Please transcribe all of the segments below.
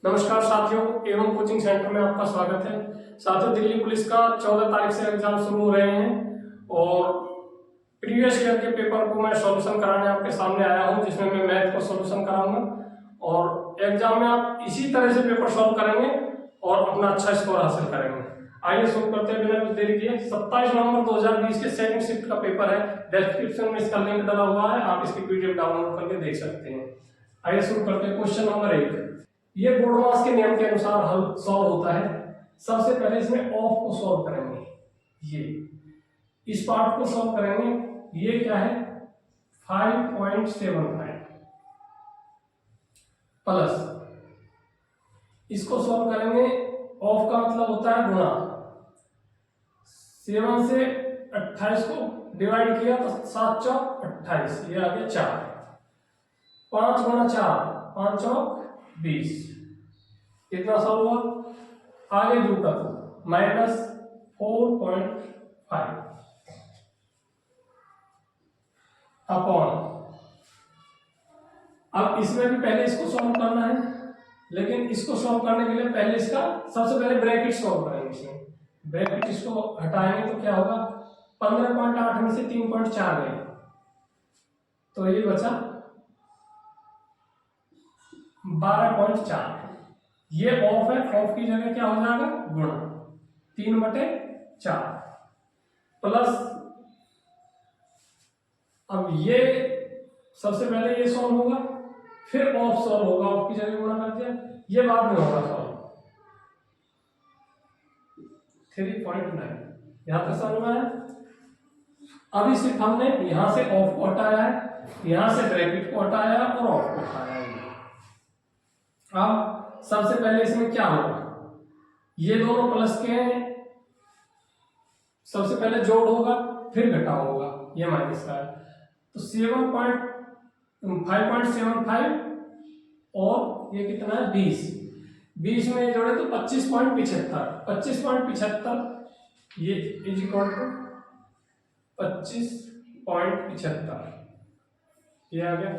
नमस्कार साथियों, एवं कोचिंग सेंटर में आपका स्वागत है। साथियों, दिल्ली पुलिस का 14 तारीख से एग्जाम शुरू हो रहे हैं और प्रीवियस ईयर के पेपर को मैं सॉल्यूशन कराने आपके सामने आया हूं, जिसमें मैं मैथ को सॉल्यूशन कराऊंगा और एग्जाम में आप इसी तरह से पेपर सॉल्व करेंगे और अपना अच्छा स्कोर हासिल करेंगे। आइए शुरू करते हैं बिना कुछ देरी किए। 27 नवंबर 2020 के सेकंड शिफ्ट का पेपर है। डिस्क्रिप्शन में इसका लिंक डाला हुआ है, आप इसकी पीडीएफ डाउनलोड करके देख सकते हैं। आइए शुरू करते हैं। क्वेश्चन नंबर 1, ये बोर्डमास के नियम के अनुसार हल सॉल्व होता है। सबसे पहले इसमें ऑफ को सॉल्व करेंगे, ये इस पार्ट को सॉल्व करेंगे। ये क्या है 5.75 प्लस इसको सॉल्व करेंगे। ऑफ का मतलब होता है गुणा। 7 से 28 को डिवाइड किया तो 7 चौक 28, ये आ गया 4। 5 गुणा 4 5 चौक 20, कितना सॉल्व हुआ। आगे जुटा तो -4.5 अपॉन। अब इसमें भी पहले इसको सॉल्व करना है, लेकिन इसको सॉल्व करने के लिए पहले इसका सबसे पहले ब्रैकेट सॉल्व करेंगे। इसमें ब्रैकेट इसको हटाएंगे तो क्या होगा, 15.8 में से 3.4 गए तो ये बचा 12.4। ये ऑफ है, ऑफ की जगह क्या हो जाएगा गुणा 3/4 प्लस। अब ये सबसे पहले ये सॉल्व होगा, फिर ऑफ सॉल्व होगा, ऑफ की जगह गुणा कर दिया, ये बाद में होगा सॉल्व। 3.9 यहां तक समझ में आया। अभी सिर्फ हमने यहां से ऑफ को हटाया है, यहां से ब्रैकेट को हटाया और ऑफ को हटाया है। अब सबसे पहले इसमें क्या होगा, ये दोनों प्लस के हैं, सबसे पहले जोड़ होगा फिर घटाव होगा, ये माइनस का है तो 5.75 और ये कितना है 20 में जोड़े तो 25.75 ये इज इक्वल टू 25.75, ये आ गया।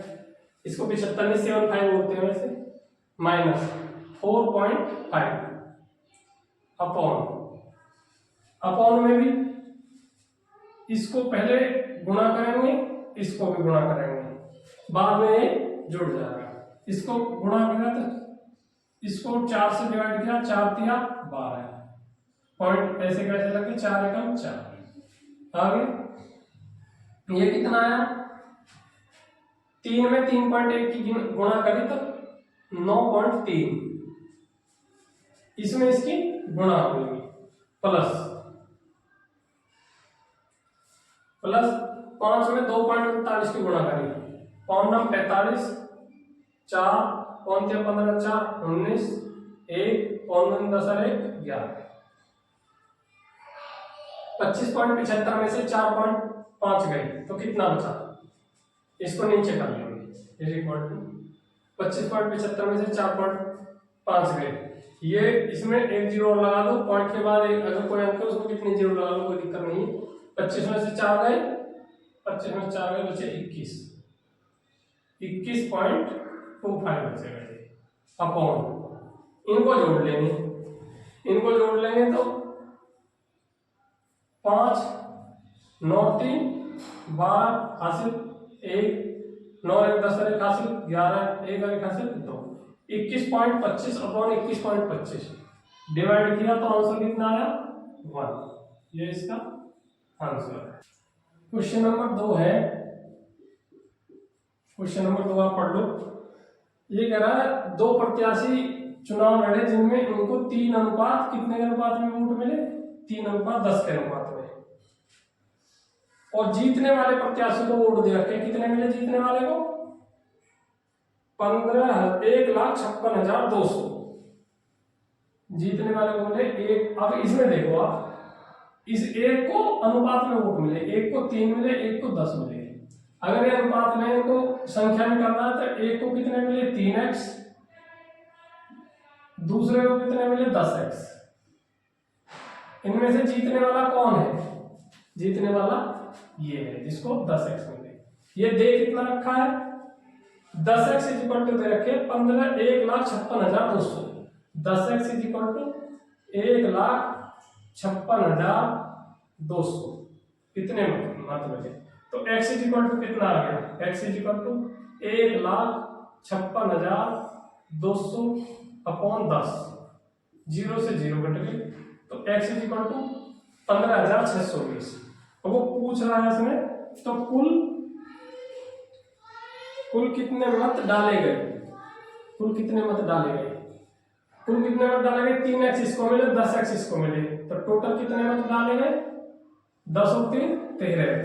इसको 75 में 75 बोलते हैं वैसे, माइनस 4.5 अपॉन में भी इसको पहले गुणा करेंगे, इसको भी गुणा करेंगे, बाद में ये जुड़ जाएगा। इसको गुणा करेगा तो इसको 4 से डिवाइड किया, 4 तिया 12 पॉइंट ऐसे कैसे लगे, 4 एकम 4। आगे ये कितना आया, 3 में 3.1 की गुणा करी तो 9.3, इसमें इसकी गुणा होगी प्लस 5 में 2.39 की गुणा करी, 5 45 4 5 15 4 19 1 5 10 11। 25.75 में से 4.5 गई तो कितना बचा, इसको नीचे कर लेंगे। इज इक्वल टू 25.75 में से 4.5 गए, ये इसमें एक जीरो और लगा दो, पॉइंट के बाद एक अगर कोई अंक है उसको कितने जीरो लगा लो, कोई दिक्कत नहीं। 25 में से 4 गए, 25 में से 4 गए बचे 21.25 बचेगा अपॉन। इनको जोड़ लेंगे तो 5 9 3 12 हासिल 1 9 1 10 1 हासिल 11 1 1 हासिल 2, 21.25 अपॉन 21.25 डिवाइड किया तो आंसर कितना आया 1, ये इसका आंसर है। क्वेश्चन नंबर 2 है, क्वेश्चन नंबर 2 आप पढ़ लो। ये कह रहा है 2 प्रत्याशी चुनाव लड़े जिनमें उनको 3 अनुपात कितने के अनुपात में वोट मिले, 3:10 के अनुपात में, और जीतने वाले प्रत्याशी को वोट दे रखे कितने मिले, जीतने वाले को 1,56,200 जीतने वाले को मिले एक। अब इसमें देखो आप, इस एक को अनुपात में वोट मिले, एक को 3 मिले, एक को 10 मिले। अगर ये अनुपात में इनको संख्या में करना है तो एक को कितने मिले 3x, दूसरे को कितने मिले 10x। इनमें से जीतने वाला कौन है, जीतने वाला ये है जिसको 10x मिले। ये दे कितना रखा है 10x इक्वल टू दे रखे 1,56,200। 10x इज इक्वल टू 1,56,200 कितने मत बचे। तो x इज इक्वल टू कितना आ गया, x is equal to 1,56,200 upon 10, 0 से 0 कट गए, तो x इज इक्वल टू 15,620। अब वो पूछ रहा है इसमें तो कुल कितने मत डाले गए, कुल कितने मत डाले गए, कुल कितने मत डाले गए, 3x इसको मिले, 10x इसको मिले, तो टोटल कितने मत डाले गए, 10 और 3 13x,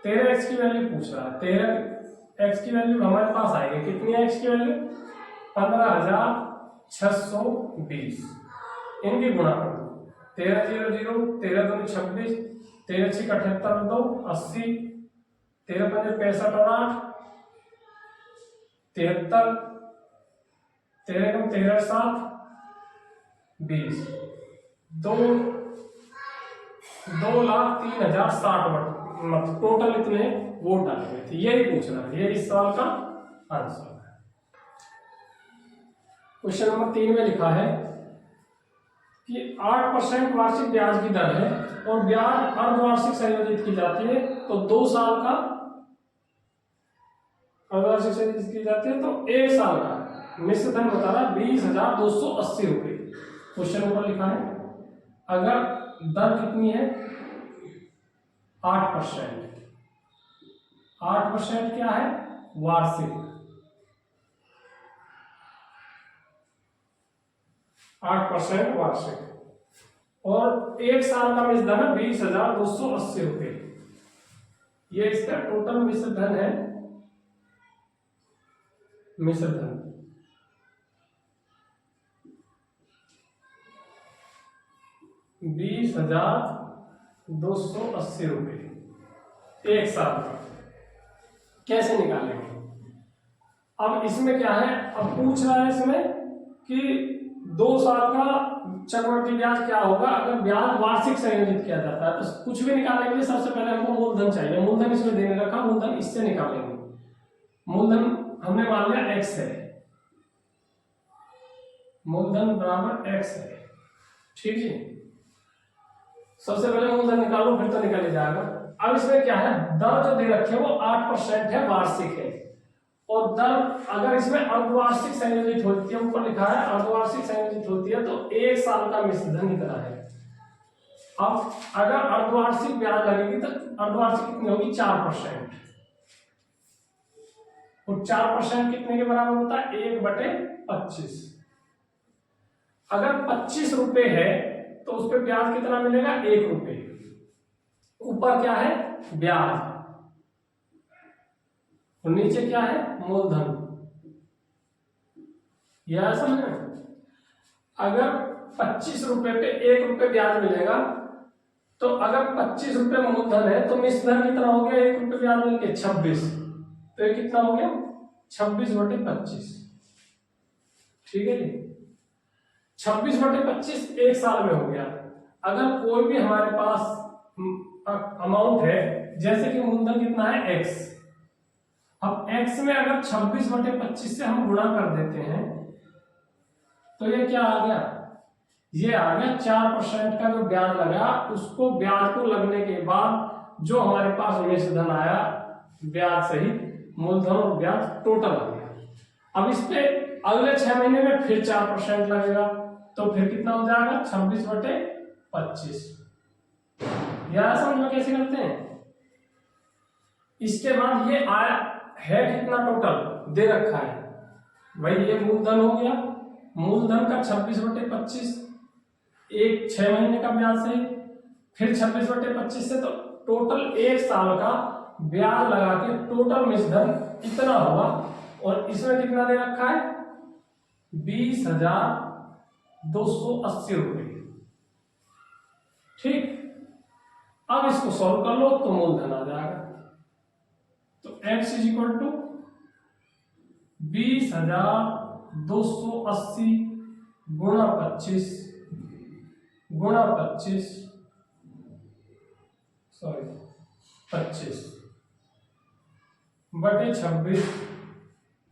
13x की वैल्यू पूछ रहा है। 13x की वैल्यू हमारे पास आएगी, कितनी है x की वैल्यू, 15,620। इनकी गुणा कर दो, 13 0 0, 13 2 26, 13 6 78 2 80, 13 5 65 और 8 73, 13 कम 13 7 20, 2,03,060 वोट टोटल इतने वोट डाले गए थे। यही पूछ रहा है, ये इस सवाल का आंसर है। क्वेश्चन नंबर 3 में लिखा है कि 8% वार्षिक ब्याज की दर है और ब्याज अर्धवार्षिक संयोजित की जाती है, तो 2 साल का अर्धवार्षिक संयोजित की जाती है, तो 1 साल का मिश्र धन बता रहा 20,280 रुपये। क्वेश्चन ऊपर लिखा है अगर दर कितनी है 8%, 8% क्या है, वार्षिक, 8% वार्षिक, और 1 साल का मिश्र धन है 20,280 रुपये। ये इसका टोटल मिश्र धन है, मिश्र धन 20,280 रुपये 1 साल का। कैसे निकालेंगे, अब इसमें क्या है, अब पूछ रहा है इसमें कि 2 साल का चक्रवृद्धि ब्याज क्या होगा अगर ब्याज वार्षिक संयोजित किया जाता है। तो कुछ भी निकालने के लिए सबसे पहले हमको मूलधन चाहिए, मूलधन इसमें देने रखा, मूलधन इससे निकालेंगे। मूलधन हमने मान लिया x है, मूलधन बराबर x है, ठीक है। सबसे पहले मूलधन निकालो, फिर तो निकल ही जाएगा। अब इसमें क्या है, दर जो दे रखे वो 8% है, वार्षिक है, और दर अगर इसमें अर्धवार्षिक संयोजित होती है, ऊपर लिखा है अर्धवार्षिक संयोजित होती है, तो 1 साल का मिश्र धन इतना है। अब अगर अर्धवार्षिक ब्याज लगेगी तो अर्धवार्षिक कितनी होगी, 4%, और 4% कितने के बराबर होता है, 1/25। अगर 25 रुपए है तो उस पर ब्याज कितना मिलेगा, 1 रुपये। ऊपर क्या है, ब्याज, और नीचे क्या है, मूलधन। यह समझ में, अगर 25 रुपए पे 1 रुपये ब्याज मिलेगा, तो अगर 25 रुपये मूलधन है तो मिश्र धन कितना हो गया, 1 रुपये ब्याज मिलके 26, तो ये कितना हो गया, 26/25, ठीक है जी। 26/25 1 साल में हो गया। अगर कोई भी हमारे पास अमाउंट है, जैसे कि मूलधन कितना है x, अब x में अगर 26/25 से हम गुणा कर देते हैं तो ये क्या आ गया, ये आ गया 4% का जो ब्याज लगा, उसको ब्याज को लगने के बाद जो हमारे पास मिश्र धन आया, ब्याज सहित मूलधन और ब्याज टोटल आ गया। अब इस पे अगले 6 महीने में फिर 4% लगेगा, तो फिर कितना हो जाएगा, 26/25। यह समझ में कैसे करते हैं। इसके बाद ये आया है कितना, टोटल दे रखा है भाई, ये मूलधन हो गया, मूलधन का 26/25, एक 6 महीने का ब्याज से, फिर 26/25 से, तो टोटल 1 साल का ब्याज लगा के टोटल मिश्र धन इतना होगा, और इसमें कितना दे रखा है, 20,280 रुपये, ठीक। अब इसको सॉल्व कर लो तो मूलधन आ जाएगा, तो x इज इक्वल टू 20,280 गुणा 25 25 बटे 26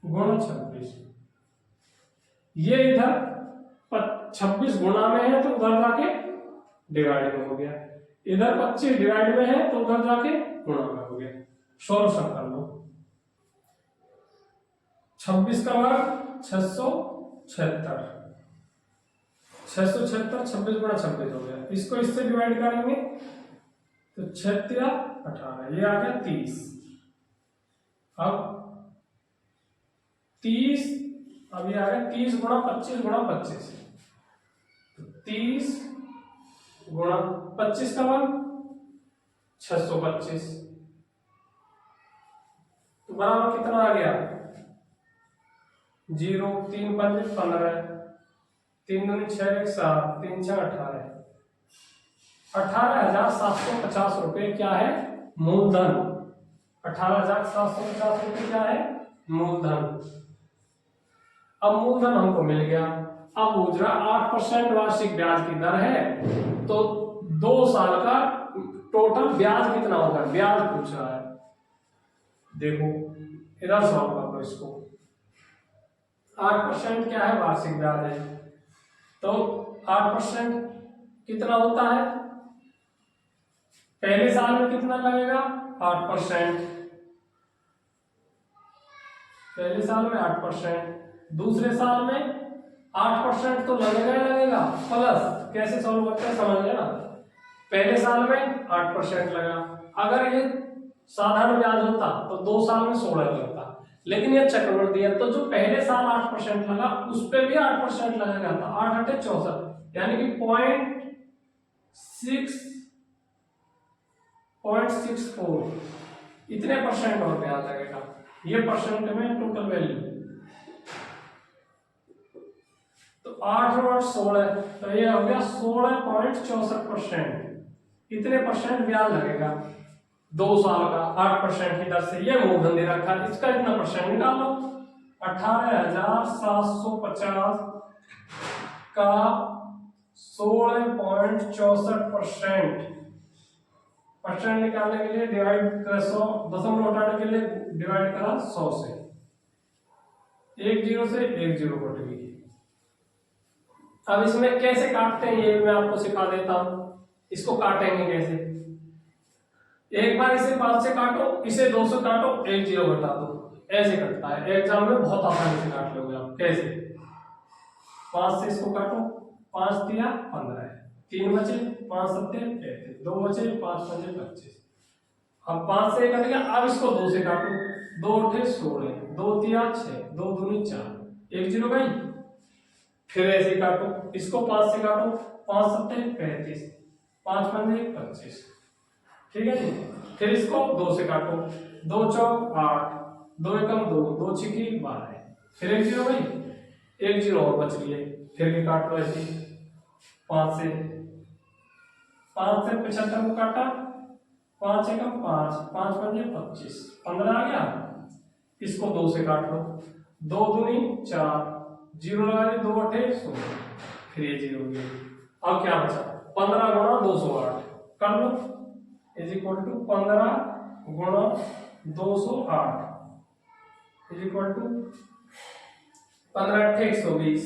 गुणा 26, ये इधर 26 गुणा में है तो उधर जाके डिवाइड में हो गया, इधर 25 डिवाइड में है तो उधर जाके गुणा में हो गया। सॉल्यूशन कर लो। 26 का वर्ग 676, 676 26 गुणा 26 हो गया। इसको इससे डिवाइड करेंगे तो 6 या 18, ये आ गया 30। अब 30, अब ये आ गया 30 गुणा 25 गुणा 25, तो 30 गुणा 25 का वर्ग 625, तो बराबर कितना आ गया 0, 3 5 15, 3 दूनी 6 1 7, 3 6 18, 18,750 रुपये क्या है मूलधन। 18,750 रुपये क्या है मूलधन। अब मूलधन हमको मिल गया। अब उजरा 8% वार्षिक ब्याज की दर है, तो 2 साल का टोटल ब्याज कितना होगा, ब्याज पूछ रहा है। देखो इधर सॉल्व कर लो इसको। 8% क्या है वार्षिक ब्याज है, तो 8% कितना होता है, पहले साल में कितना लगेगा 8%, पहले साल में 8%, दूसरे साल में 8% तो लगेगा ही लगेगा, प्लस कैसे सॉल्व करते हैं समझ लेना। पहले साल में 8% लगा, अगर ये साधारण ब्याज होता तो 2 साल में 16 लगता, लेकिन ये चक्रवृद्धि है तो जो पहले साल 8% लगा उस पे भी 8% लगेगा, तो 8 8 64, यानी कि 0.64 इतने परसेंट और ब्याज लगेगा। ये परसेंट में टोटल वैल्यू, तो 8 और 16, तो ये हो गया 16.64%, इतने परसेंट ब्याज लगेगा 2 साल का 8% की दर से। ये मूलधन दे रखा है, इसका इतना परसेंट निकाल लो। 18,750 का 16.64% परसेंट निकालने के लिए डिवाइड करा 100, दशमलव हटाने के लिए डिवाइड करा 100 से, 1 0 से 1 0 कट गई। अब इसमें कैसे काटते हैं ये भी मैं आपको सिखा देता हूं। इसको काटेंगे कैसे, एक बार इसे 5 से काटो, इसे 2 से काटो, 1 0 घटा दो, ऐसे कटता है। एग्जाम में बहुत आसानी से काट लोगे आप। कैसे, 5 से इसको काटो, 5 दिया 15 है, 3 बचे, 5 7 33, 2 बचे, 5 5 25। अब 5 से कट गया, अब इसको 2 से काटो, 2 8 16, 2 3 6, 2 दूनी 4, 1 0 गई। फिर ऐसे काटो, इसको 5 से काटो, 5 7 35, 5 5 25, ठीक है जी। फिर इसको 2 से काटो, 2 4 8, 2 1 2, 2 6 12, फिर 1 0 गई, 1 0 और बच गई। फिर भी काट लो ऐसे, 5 से 75 को काटा, 5 1 5, 5 5 25, 15 आ गया। इसको 2 से काट लो, 2 दूनी 4, 0 लगा दी, 2 8 16, फिर ये 0 हो गया। अब क्या बचा, 15 गुणा 208 कर लो, इज इक्वल टू 15 गुणा 208 इज इक्वल टू 15 8 120,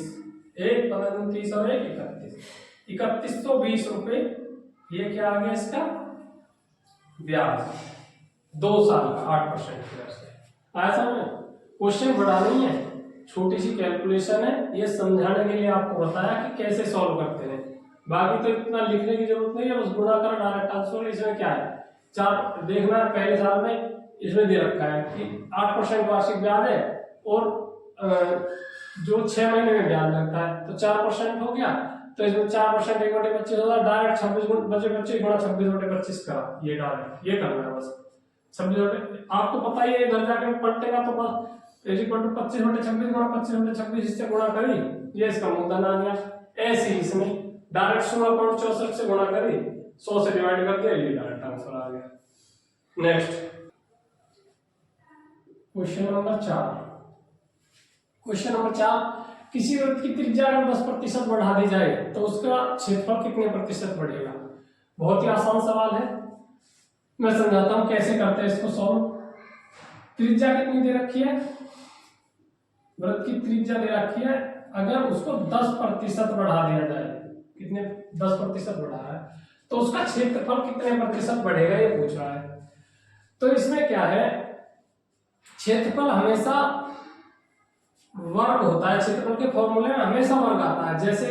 1 15 2 30 और 1 31, 3120 रुपए। ये क्या आ गया इसका ब्याज, 2 साल का 8% की दर से। आया समझ में। क्वेश्चन बड़ा नहीं है, छोटी सी कैलकुलेशन है, ये समझाने के लिए आपको बताया कि कैसे सॉल्व करते हैं। बाकी तो इतना लिखने की जरूरत नहीं है, बस गुणा कर डायरेक्ट आंसर। इसमें क्या है, 4 देखना है, पहले साल में इसमें दे रखा है कि 8% वार्षिक ब्याज है और जो 6 महीने में ब्याज लगता है, तो 4% हो गया, तो इसमें 4% 1/25 होगा, डायरेक्ट 26 बचे 25 गुणा 26/25 करा, ये डायरेक्ट ये करना है बस। 26 आपको पता ही है, इधर जाके पलटेगा तो बस इज इक्वल टू 25/26 गुणा 25/26 इससे गुणा करी, ये इसका मूलधन आ गया। ऐसे ही इसमें डायरेक्ट 16.64 से गुणा करी, 100 से डिवाइड कर दिया, ये डायरेक्ट आंसर आ गया। Next question number 4। Question number 4, किसी वृत्त की त्रिज्या अगर 10% बढ़ा दी जाए तो उसका क्षेत्रफल कितने प्रतिशत बढ़ेगा। बहुत ही आसान सवाल है, मैं समझाता हूं कैसे करते हैं इसको सॉल्व। त्रिज्या कितनी दे रखी है, वृत्त की त्रिज्या दे रखी है अगर उसको 10% बढ़ा दिया जाए, कितने 10% बढ़ा है तो उसका क्षेत्रफल कितने प्रतिशत बढ़ेगा ये पूछ रहा है। तो इसमें क्या है, क्षेत्रफल हमेशा वर्ग होता है, क्षेत्रफल के फॉर्मूले में हमेशा वर्ग आता है। जैसे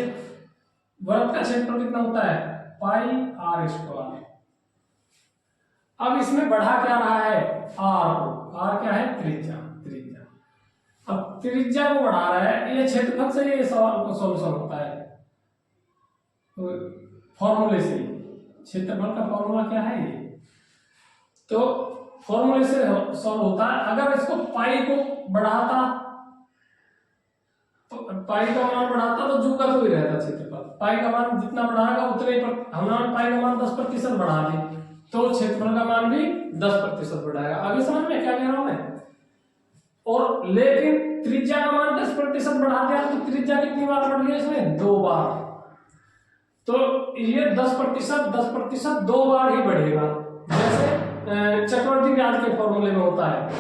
वर्ग का क्षेत्रफल कितना होता है, पाई आर स्क्वायर। अब इसमें बढ़ा क्या रहा है, आर क्या है, त्रिज्या। अब त्रिज्या को बढ़ा रहा है, ये क्षेत्रफल से ये सवाल को सॉल्यूशन होता है, तो फॉर्मूले से। क्षेत्रफल का फॉर्मूला क्या है ये, तो फॉर्मूले से सॉल्व होता है। अगर इसको पाई को बढ़ाता तो पाई का मान बढ़ाता तो जू का तो ही रहता क्षेत्रफल। पाई का मान जितना बढ़ाएगा उतने पर, हमने पाई का मान 10% बढ़ा दी तो क्षेत्रफल का मान भी 10% बढ़ाएगा। आगे समझ में क्या कह रहा हूं मैं। और लेकिन त्रिज्या का मान 10% बढ़ा दिया तो त्रिज्या कितनी बार बढ़ गई इसमें, 2 बार। तो ये 10% 2 बार ही बढ़ेगा। जैसे चक्रवृद्धि ब्याज के फॉर्मूले में होता है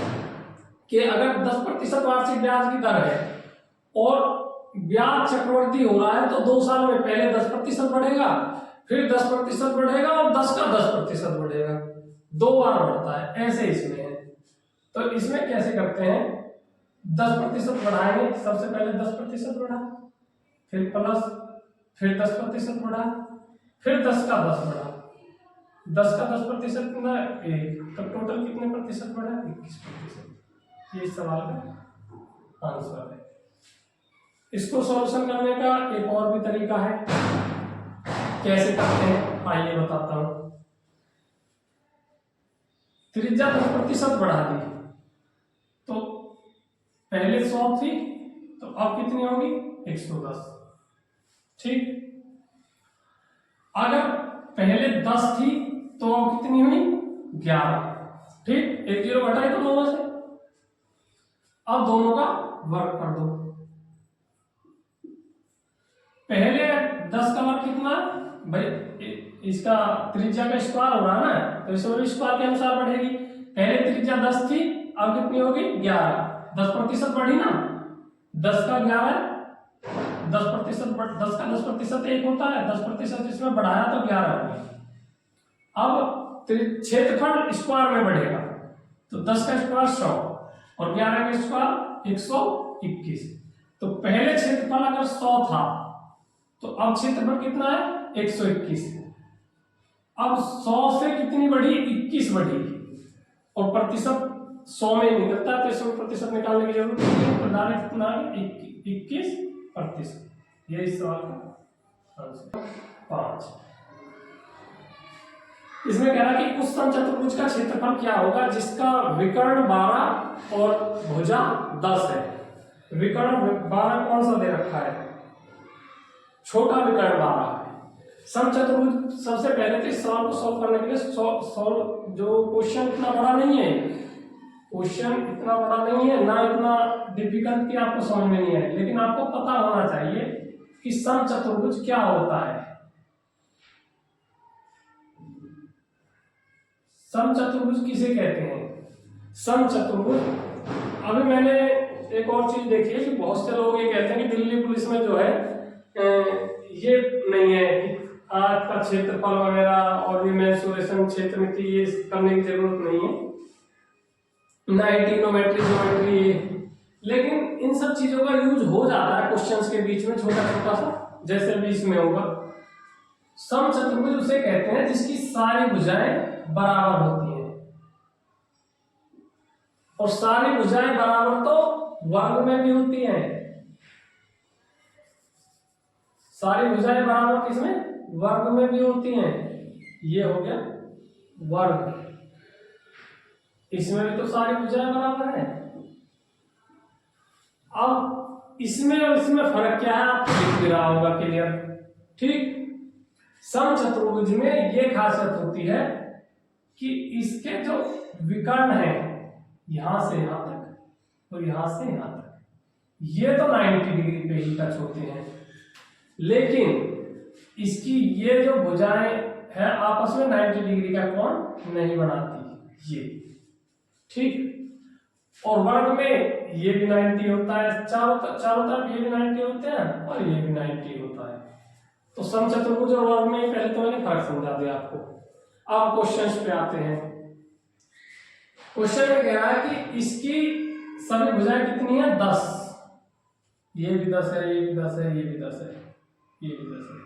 कि अगर 10% वार्षिक ब्याज की दर है और ब्याज चक्रवृद्धि हो रहा है तो 2 साल में पहले 10% बढ़ेगा, फिर 10% बढ़ेगा और 10 का 10% बढ़ेगा, 2 बार बढ़ता है। ऐसे इसमें है। तो इसमें कैसे करते हैं, 10% बढ़ाएंगे, सबसे पहले 10% बढ़ा, फिर प्लस, फिर 10% बढ़ा, फिर 10 का 10 बढ़ा, 10 का 10% कितना, 1, तो टोटल कितने प्रतिशत बढ़ा, 21%। ये सवाल का आंसर है। इसको सॉल्यूशन करने का एक और भी तरीका है, कैसे करते हैं आइए बताता हूं। त्रिज्या 10% बढ़ा दी तो पहले 100 थी तो अब कितनी होगी, 110। ठीक, अगर पहले 10 थी तो अब कितनी हुई, 11। ठीक, 1 0 घटाई तो दोनों से, अब दोनों का वर्ग कर दो। पहले 10 का वर्ग कितना भाई, इसका त्रिज्या का स्क्वायर हो रहा है ना, तो इसे स्क्वायर के अनुसार बढ़ेगी। पहले त्रिज्या 10 थी, अब कितनी होगी, 11। 10% बढ़ी ना, 10 का 11, 10% 10 का 10% 1 होता है, 10% इसमें बढ़ाया तो 11 हो गया। अब क्षेत्रफल स्क्वायर में बढ़ेगा तो 10 का स्क्वायर 100 और 11 का स्क्वायर 121। तो पहले क्षेत्रफल अगर 100 था तो अब क्षेत्रफल कितना है, 121। अब 100 से कितनी बढ़ी, 21 बढ़ी, और प्रतिशत 100 में निकलता है तो इसमें प्रतिशत निकालने की जरूरत नहीं है, तो डायरेक्ट कितना है, 21%। ये इस सवाल का आंसर 5। इसमें कह रहा है कि उस समचतुर्भुज का क्षेत्रफल क्या होगा जिसका विकर्ण 12 और भुजा 10 है। विकर्ण 12 कौन सा दे रखा है, छोटा विकर्ण 12 है। समचतुर्भुज सबसे पहले तो इस सवाल को सॉल्व करने के लिए सॉल्व जो क्वेश्चन इतना बड़ा नहीं है, क्वेश्चन इतना बड़ा नहीं है ना, इतना डिफिकल्ट कि आपको समझ में नहीं आए, लेकिन आपको पता होना चाहिए कि समचतुर्भुज क्या होता है। समचतुर्भुज किसे कहते हैं, समचतुर्भुज, अभी मैंने एक और चीज देखी है कि बहुत से लोग ये कहते हैं कि दिल्ली पुलिस में जो है ये नहीं है कि आज का क्षेत्रफल वगैरह और ये मेंसुरेशन क्षेत्र में थी, ये करने की जरूरत नहीं है, ना ट्रिग्नोमेट्री ज्योमेट्री, लेकिन इन सब चीजों का यूज हो जाता है क्वेश्चंस के बीच में, छोटा छोटा सा, जैसे भी इसमें होगा। समचतुर्भुज उसे कहते हैं जिसकी सारी भुजाएं बराबर होती हैं, और सारी भुजाएं बराबर तो वर्ग में भी होती हैं। सारी भुजाएं बराबर किसमें, वर्ग में भी होती हैं। ये हो गया वर्ग, इसमें भी तो सारी भुजाएं बराबर है। अब इसमें और इसमें फर्क क्या है आपको दिख भी रहा होगा क्लियर। ठीक, समचतुर्भुज में ये खासियत होती है कि इसके जो विकर्ण है यहां से यहां तक और यहां से यहां तक, ये तो 90 डिग्री पे ही टच होते हैं, लेकिन इसकी ये जो भुजाएं है आपस में 90 डिग्री का कोण नहीं बनाती ये। ठीक, और वर्ग में ये भी 90 होता है, चारों तरफ ये भी 90 होते हैं और ये भी 90 होता है। तो समचतुर्भुज और वर्ग में पहले तो मैंने फर्क समझा दिया आपको। अब क्वेश्चंस पे आते हैं। क्वेश्चन में कह रहा है कि इसकी सभी भुजाएं कितनी है? 10। ये भी 10 है, ये भी 10 है, ये भी 10 है, ये भी 10 है।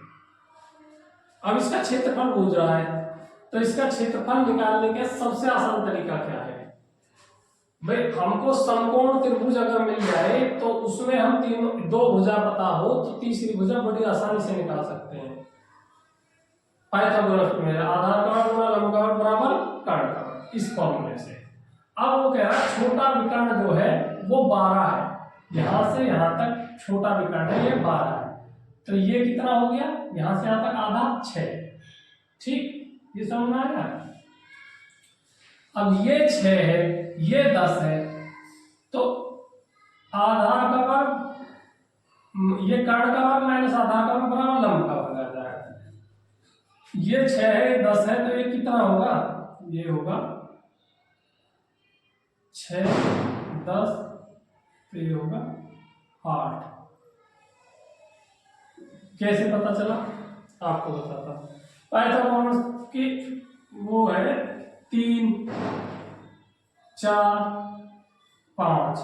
अब इसका क्षेत्रफल पूछ रहा है, तो इसका क्षेत्रफल निकालने का सबसे आसान तरीका क्या है? भाई हमको समकोण त्रिभुज अगर मिल जाए तो उसमें हम दो भुजा पता हो तो तीसरी भुजा बड़ी आसानी से निकाल सकते हैं। पाइथागोरस में आधार कार्ड गुणा लंबकार्ड बराबर कर्ण का, इस फॉर्मूले से। अब वो कह रहा है छोटा विकर्ण जो है वो 12 है, यहां से यहां तक छोटा विकर्ण है, ये 12 है। तो ये कितना हो गया? यहां से यहां तक आधा 6। ठीक, ये समझ में आया? अब ये 6 है, ये 10 है, तो आधार का वर्ग, ये कर्ण का वर्ग माइनस आधार का वर्ग बराबर लंब का वर्ग आ जाएगा। ये 6 है, 10 है, तो ये कितना होगा? ये होगा 6 10, तो ये होगा 8। कैसे पता चला आपको बताता हूं। पाइथागोरस की वो है 3 4 5।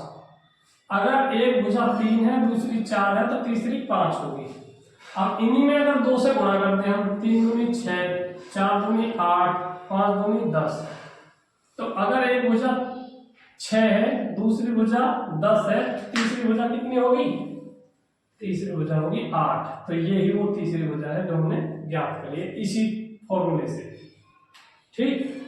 अगर एक भुजा 3 है, दूसरी 4 है, तो तीसरी 5 होगी। अब इन्हीं में अगर 2 से गुणा करते हैं हम, 3 दूनी 6, 4 दूनी 8, 5 दूनी 10। तो अगर एक भुजा 6 है, दूसरी भुजा 10 है, तीसरी भुजा कितनी होगी? तीसरी भुजा होगी 8। तो ये ही वो तीसरी भुजा है जो हमने ज्ञात करी है इसी फॉर्मूले से। ठीक,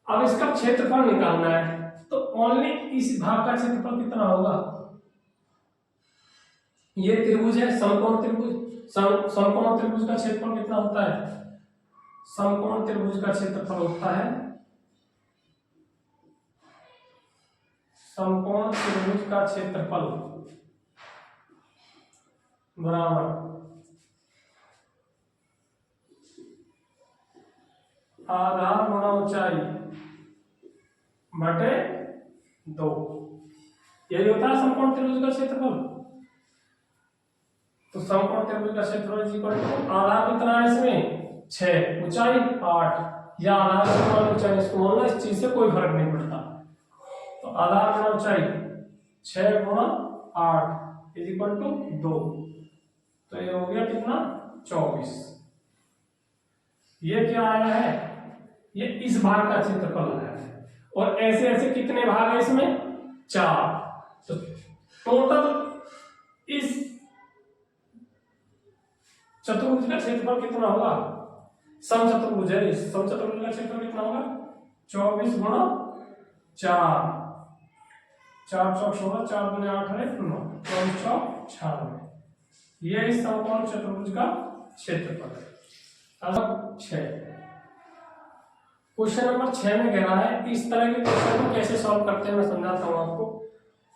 अब इसका क्षेत्रफल निकालना है, तो ओनली इस भाग का क्षेत्रफल कितना होगा? ये त्रिभुज है समकोण त्रिभुज, समकोण त्रिभुज का क्षेत्रफल कितना होता है? समकोण त्रिभुज का क्षेत्रफल होता है, समकोण त्रिभुज का क्षेत्रफल बराबर आधार गुणा ऊंचाई बटे 2। यही होता है समकोण त्रिभुज का क्षेत्रफल। तो समकोण त्रिभुज का क्षेत्रफल इक्वल टू आधार कितना है इसमें? 6, ऊंचाई 8, या आधार से ऊंचाई, इसको बोलना, इस चीज से कोई फर्क नहीं पड़ता। तो आधार गुणा ऊंचाई 6 गुणा 8 इज इक्वल टू 2। तो ये हो गया कितना? 24। ये क्या आया है? ये इस भाग का क्षेत्रफल आया है। और ऐसे ऐसे कितने भाग है इसमें? 4। तो टोटल इस चतुर्भुज का क्षेत्रफल कितना होगा? समचतुर्भुज है, समचतुर्भुज का क्षेत्रफल कितना होगा? 24 गुणा 4, 4 चौक 16, 4 दूनी 8 है 9, 24 चौक 96। ये इस समकोण चतुर्भुज का क्षेत्रफल है। अब 6, क्वेश्चन नंबर 6 में कह रहा है इस तरह के क्वेश्चन को कैसे सॉल्व करते हैं मैं समझाता हूं आपको।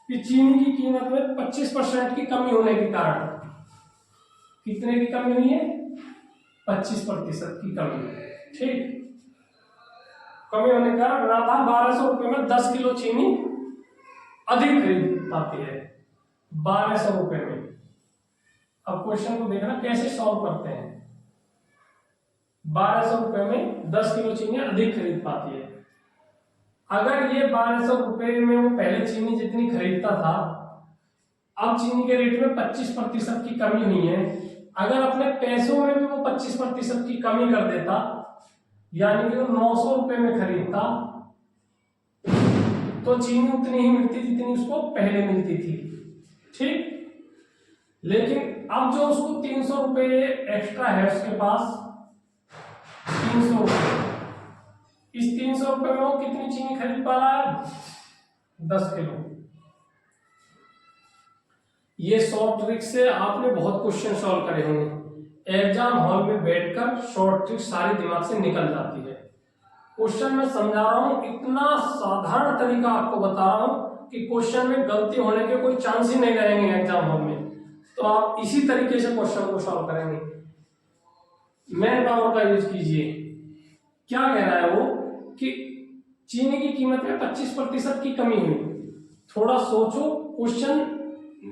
कि चीनी की कीमत में 25% की कमी होने के कारण, कितने की कमी हुई है? 25% की कमी। ठीक, कमी होने के कारण राधा 1200 रुपए में 10 किलो चीनी अधिक खरीद पाती है, 1200 रुपए में। अब क्वेश्चन को देखना कैसे सॉल्व करते हैं। 1200 रुपए में 10 किलो चीनी अधिक खरीद पाती है। अगर ये 1200 रुपए में वो पहले चीनी जितनी खरीदता था, अब चीनी के रेट में 25% की कमी हुई है। अगर अपने पैसों में भी वो 25% की कमी कर देता, यानी कि वो 900 रुपए में खरीदता, तो चीनी उतनी ही मिलती जितनी उसको पहले मिलती थी। ठीक, लेकिन अब जो उसको 300 रुपए एक्स्ट्रा है उसके पास, 300 रुपए, इस 300 रुपए में वो कितनी चीनी खरीद पा रहा है? 10 किलो। ये शॉर्ट ट्रिक से आपने बहुत क्वेश्चन सॉल्व करे होंगे। एग्जाम हॉल में बैठकर शॉर्ट ट्रिक सारी दिमाग से निकल जाती है। क्वेश्चन में समझा रहा हूं, इतना साधारण तरीका आपको बता रहा हूं कि क्वेश्चन में गलती होने के कोई चांस ही नहीं रहेंगे एग्जाम हॉल में। तो आप इसी तरीके से क्वेश्चन को सॉल्व करेंगे। मैन पावर का यूज कीजिए। क्या कह रहा है वो कि चीनी की कीमत में 25% की कमी हुई। थोड़ा सोचो, क्वेश्चन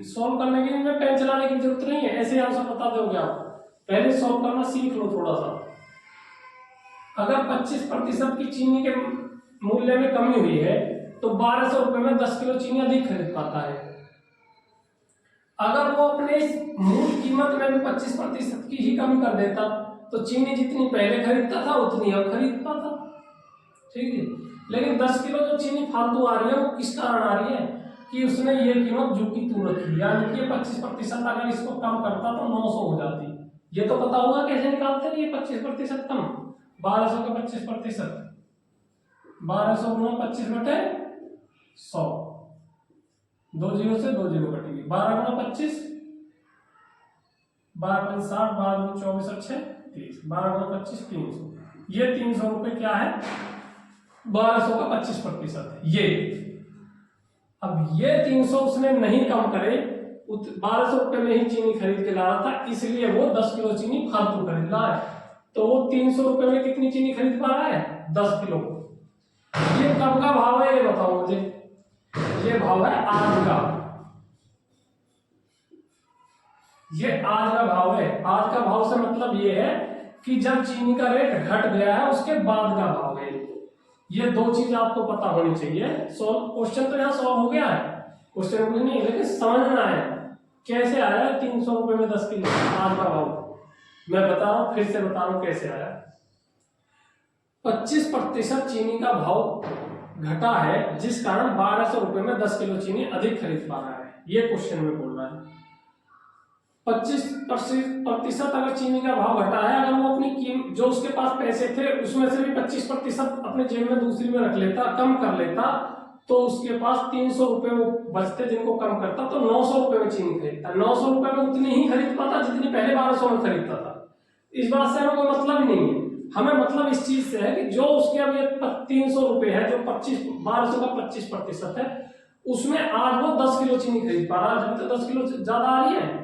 सॉल्व करने के लिए पेन चलाने की जरूरत नहीं है, ऐसे आंसर बता दोगे आप। पहले सॉल्व करना सीख लो थोड़ा सा। अगर 25% की चीनी के मूल्य में कमी हुई है तो 1200 रुपए में 10 किलो चीनी अधिक खरीद पाता है। अगर वो अपने मूल कीमत में भी 25% की ही कमी कर देता तो चीनी जितनी पहले खरीदता था उतनी अब खरीद पाता। ठीक है, लेकिन 10 किलो जो चीनी फालतू आ रही है वो किस कारण आ रही है कि उसने ये कीमत जो की तू रखी, यानी कि 25% अगर इसको कम करता तो 900 हो जाती। ये तो पता होगा कैसे निकालते हैं ये 25% कम। 1200 का 25%, 1200 गुना 25/100, 2 जीरो से 2 जीरो कटेगी। 12 गुना 25, 12 5 60, 12 2 24 और 6 30, 12 गुना 25 300। ये 300 रुपए क्या है, 1200 का 25% है ये। अब ये 300 उसने नहीं कम करे, 1200 रुपए में ही चीनी खरीद के ला रहा था, इसलिए वो 10 किलो चीनी फालतू खरीद रहा है। तो वो 300 रुपए में कितनी चीनी खरीद पा रहा है, 10 किलो। ये कब का भाव है ये बताओ मुझे। ये भाव है आज का, ये आज का भाव है। आज का भाव से मतलब ये है कि जब चीनी का रेट घट गया है उसके बाद का भाव है। ये दो चीज आपको पता होनी चाहिए। क्वेश्चन तो यहाँ सॉल्व हो गया है, क्वेश्चन कुछ नहीं, लेकिन समझना है कैसे आया 300 रुपए में 10 किलो आज का भाव। मैं बता रहा हूं, फिर से बता रहा हूं कैसे आया। 25% चीनी का भाव घटा है जिस कारण 1200 रुपए में 10 किलो चीनी अधिक खरीद पा रहा है, ये क्वेश्चन में बोल रहा है। 25% अगर चीनी का भाव घटा है, अगर वो अपनी जो उसके पास पैसे थे उसमें से भी 25% अपने जेब में दूसरी में रख लेता, कम कर लेता, तो उसके पास 300 रुपए वो बचते जिनको कम करता, तो 900 रुपए में चीनी खरीदता। 900 रुपए में उतनी ही खरीद पाता जितनी पहले 1200 में खरीदता था। इस बात से हमें कोई मतलब ही नहीं है। हमें मतलब इस चीज से है कि जो उसके अब ये 300 रुपए है, जो 1200 का 25% है, उसमें आज वो 10 किलो चीनी खरीद पा रहा है, जब तो 10 किलो ज्यादा आ रही है।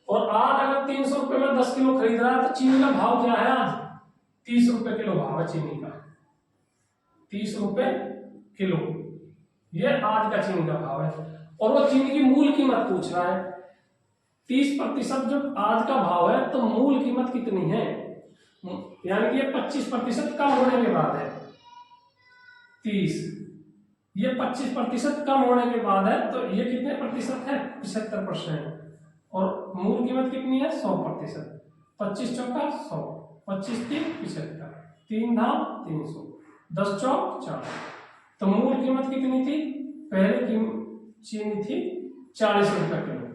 और आज अगर 300 रुपए में 10 किलो खरीद रहा है तो चीनी का भाव क्या है आज, 30 रुपए किलो भाव है चीनी का, 30 रुपए किलो, ये आज का चीनी का भाव है। और वो चीनी की मूल कीमत पूछ रहा है। 30% जो आज का भाव है तो मूल कीमत कितनी है, यानी कि ये 25% कम होने के बाद है 30, ये 25% कम होने के बाद है, तो ये कितने प्रतिशत है, 75%। और मूल कीमत कितनी है, 100%। 25 चौका 100, 25 3 75, 3 धाम 300, 10 चौक 4। तो मूल कीमत कितनी थी, पहले की चीनी थी 40 रुपए किलो,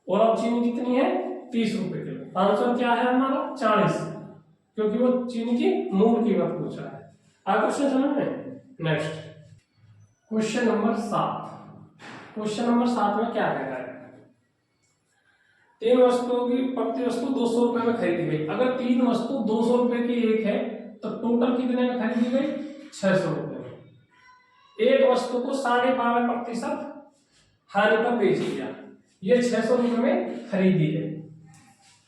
और अब चीनी कितनी है 30 रुपए किलो। आंसर क्या है हमारा 40, क्योंकि वो चीनी की मूल कीमत पूछ रहा है। आगे क्वेश्चन समझ में। Next question number 7। Question number 7 में क्या कह रहा है, 3 वस्तुओं की प्रति वस्तु 200 रुपए में खरीदी गई। अगर 3 वस्तु 200 रुपए की एक है तो टोटल कितने में खरीदी गई, 600 रुपए में। एक वस्तु को 12.5% हानि पर बेच दिया, ये 600 रुपए में खरीदी है,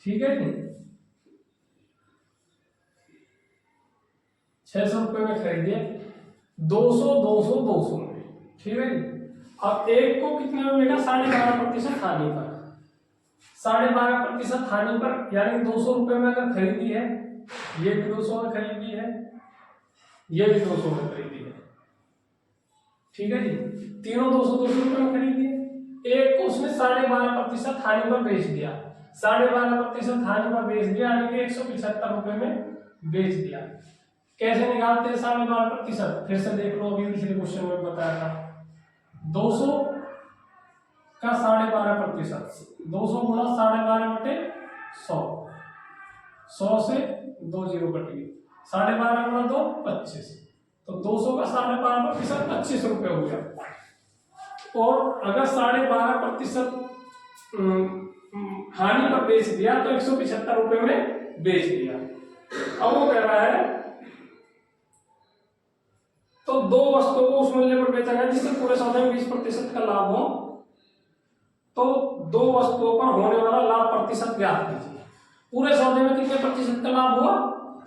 ठीक है जी, 600 रुपए में खरीदी है, 200 200 200 में, ठीक है जी। अब एक को कितने में मिलेगा, 12.5% हानि पर, 12.5% हानि पर, यानी 200 रुपए में अगर खरीदी है, ये भी 200 में खरीदी है, ये भी 200 में खरीदी है, ठीक है जी। तीनों 200 200 रुपए में खरीदी है। एक को उसने 12.5% हानि पर बेच दिया, 12.5% हानि पर बेच दिया, यानी कि 175 रुपए में बेच दिया। कैसे निकालते हैं 12.5%, फिर से देख लो, अभी पिछले क्वेश्चन में बताया था। 200 का 12.5%, 200 गुणा 12.5/100, 100 से 2 जीरो कट गई, 12.5 गुणा 2 25, तो 200 का 12.5% 25 रुपए हो गया। और अगर 12.5% हानि पर बेच दिया तो 175 रुपए में बेच दिया। अब वो कह रहा है तो 2 वस्तुओं को उस मूल्य पर बेचा गया जिससे पूरे सौदे में 20% का लाभ हो, तो 2 वस्तुओं पर होने वाला लाभ प्रतिशत ज्ञात कीजिए। पूरे सौदे में कितने प्रतिशत का लाभ हुआ,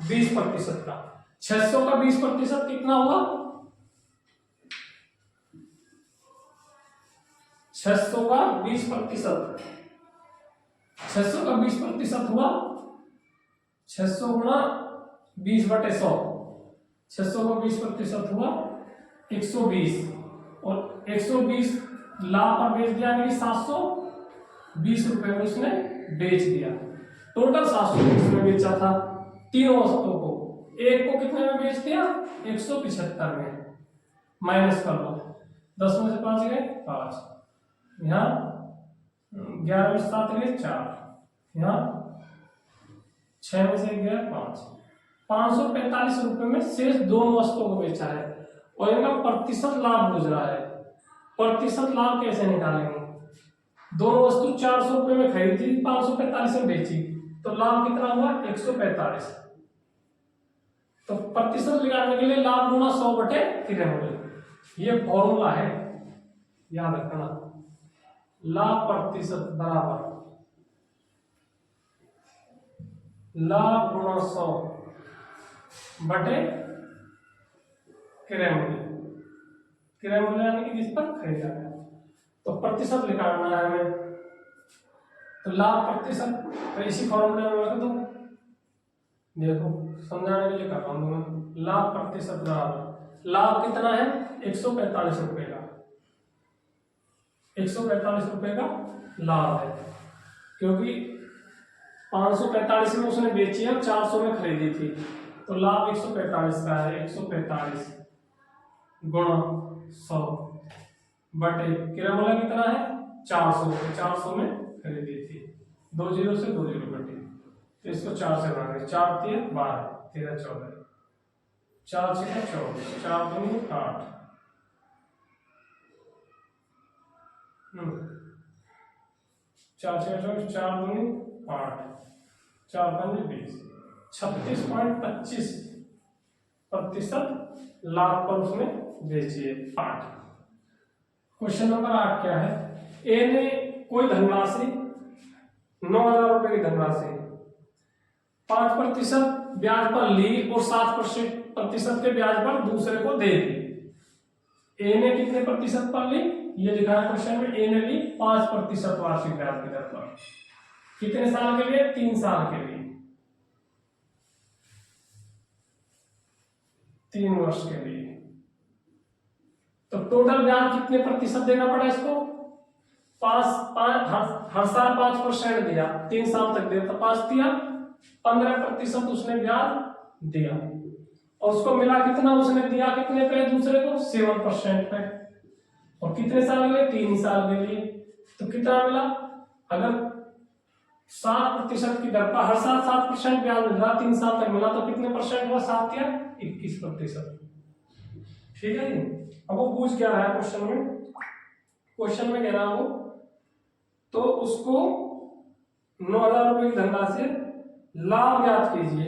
20% का। 600 का 20% कितना हुआ, 600 का 20%, 600 का 20% हुआ 600 गुणा 20/100, 600 का 20% हुआ 120, और 120 लाभ पर बेच दिया, यानी 720 रुपए में उसने बेच दिया। टोटल 720 में बेचा था तीनों वस्तुओं को, एक को कितने में बेच दिया 175 में। माइनस कर लो, 10 में से 5 गए 5, यहाँ 11 में से 7 गए 4, यहाँ 6 में से 1 गया 5, 545 रुपए में शेष दोनों वस्तुओं को बेचा है। और इनका प्रतिशत लाभ गुजरा है। प्रतिशत लाभ कैसे निकालेंगे? दोनों वस्तु 400 रुपए में खरीदी, 545 में बेची, तो लाभ कितना हुआ 145। तो प्रतिशत निकालने के लिए लाभ गुना 100/300, ये फॉर्मूला है, याद रखना। लाभ प्रतिशत बराबर लाभ गुना 100/300, यानी कि जिस पर खरीदा है। तो प्रतिशत निकालना है हमें, तो लाभ प्रतिशत तो इसी फॉर्मूले में रख दो। देखो समझाने के लिए कर रहा हूँ। लाभ प्रतिशत बराबर लाभ कितना है 145 रुपए का, 145 रुपए का लाभ है, क्योंकि 545 में उसने बेची है, 400 में खरीदी थी, तो लाभ 145 का है। 145 गुणा 100/, किराया कितना है 400 रुपये, 400 में खरीदी थी, 2 0 से 2 0 घटे, तो इसको 4 से भागे, 4 3 12 13 14, 4 6 24, 4 2 8, 4 6 24, 4 2 8, 4 5 20, 36.25% लाभ पर उसने बेची है। 8, क्वेश्चन नंबर 8 क्या है? ए ने कोई धनराशि 9,000 रुपए की धनराशि 5% ब्याज पर ली और 7% के ब्याज पर दूसरे को दे दी। ए ने कितने प्रतिशत पर ली? ये लिखा है क्वेश्चन में, ए ने ली 5% वार्षिक ब्याज की दर पर। कितने साल के लिए? 3 साल के लिए, 3 वर्ष के लिए। तो टोटल ब्याज कितने प्रतिशत देना पड़ा इसको? 5 हर साल 5% दिया, 3 साल तक दिया, तो 5 दिया, 15% उसने ब्याज दिया, और उसको मिला कितना? उसने दिया कितने पे दूसरे को? 7% पे। और कितने साल के लिए? 3 साल के लिए। तो कितना मिला? अगर 7% की दर पर हर साल 7% ब्याज मिल रहा, 3 साल तक मिला, तो कितने परसेंट हुआ? 7 या 21%। ठीक है जी। अब वो पूछ क्या रहा है क्वेश्चन में? क्वेश्चन में कह रहा हूं तो उसको 9,000 रुपए की धनराशि लाभ ज्ञात कीजिए,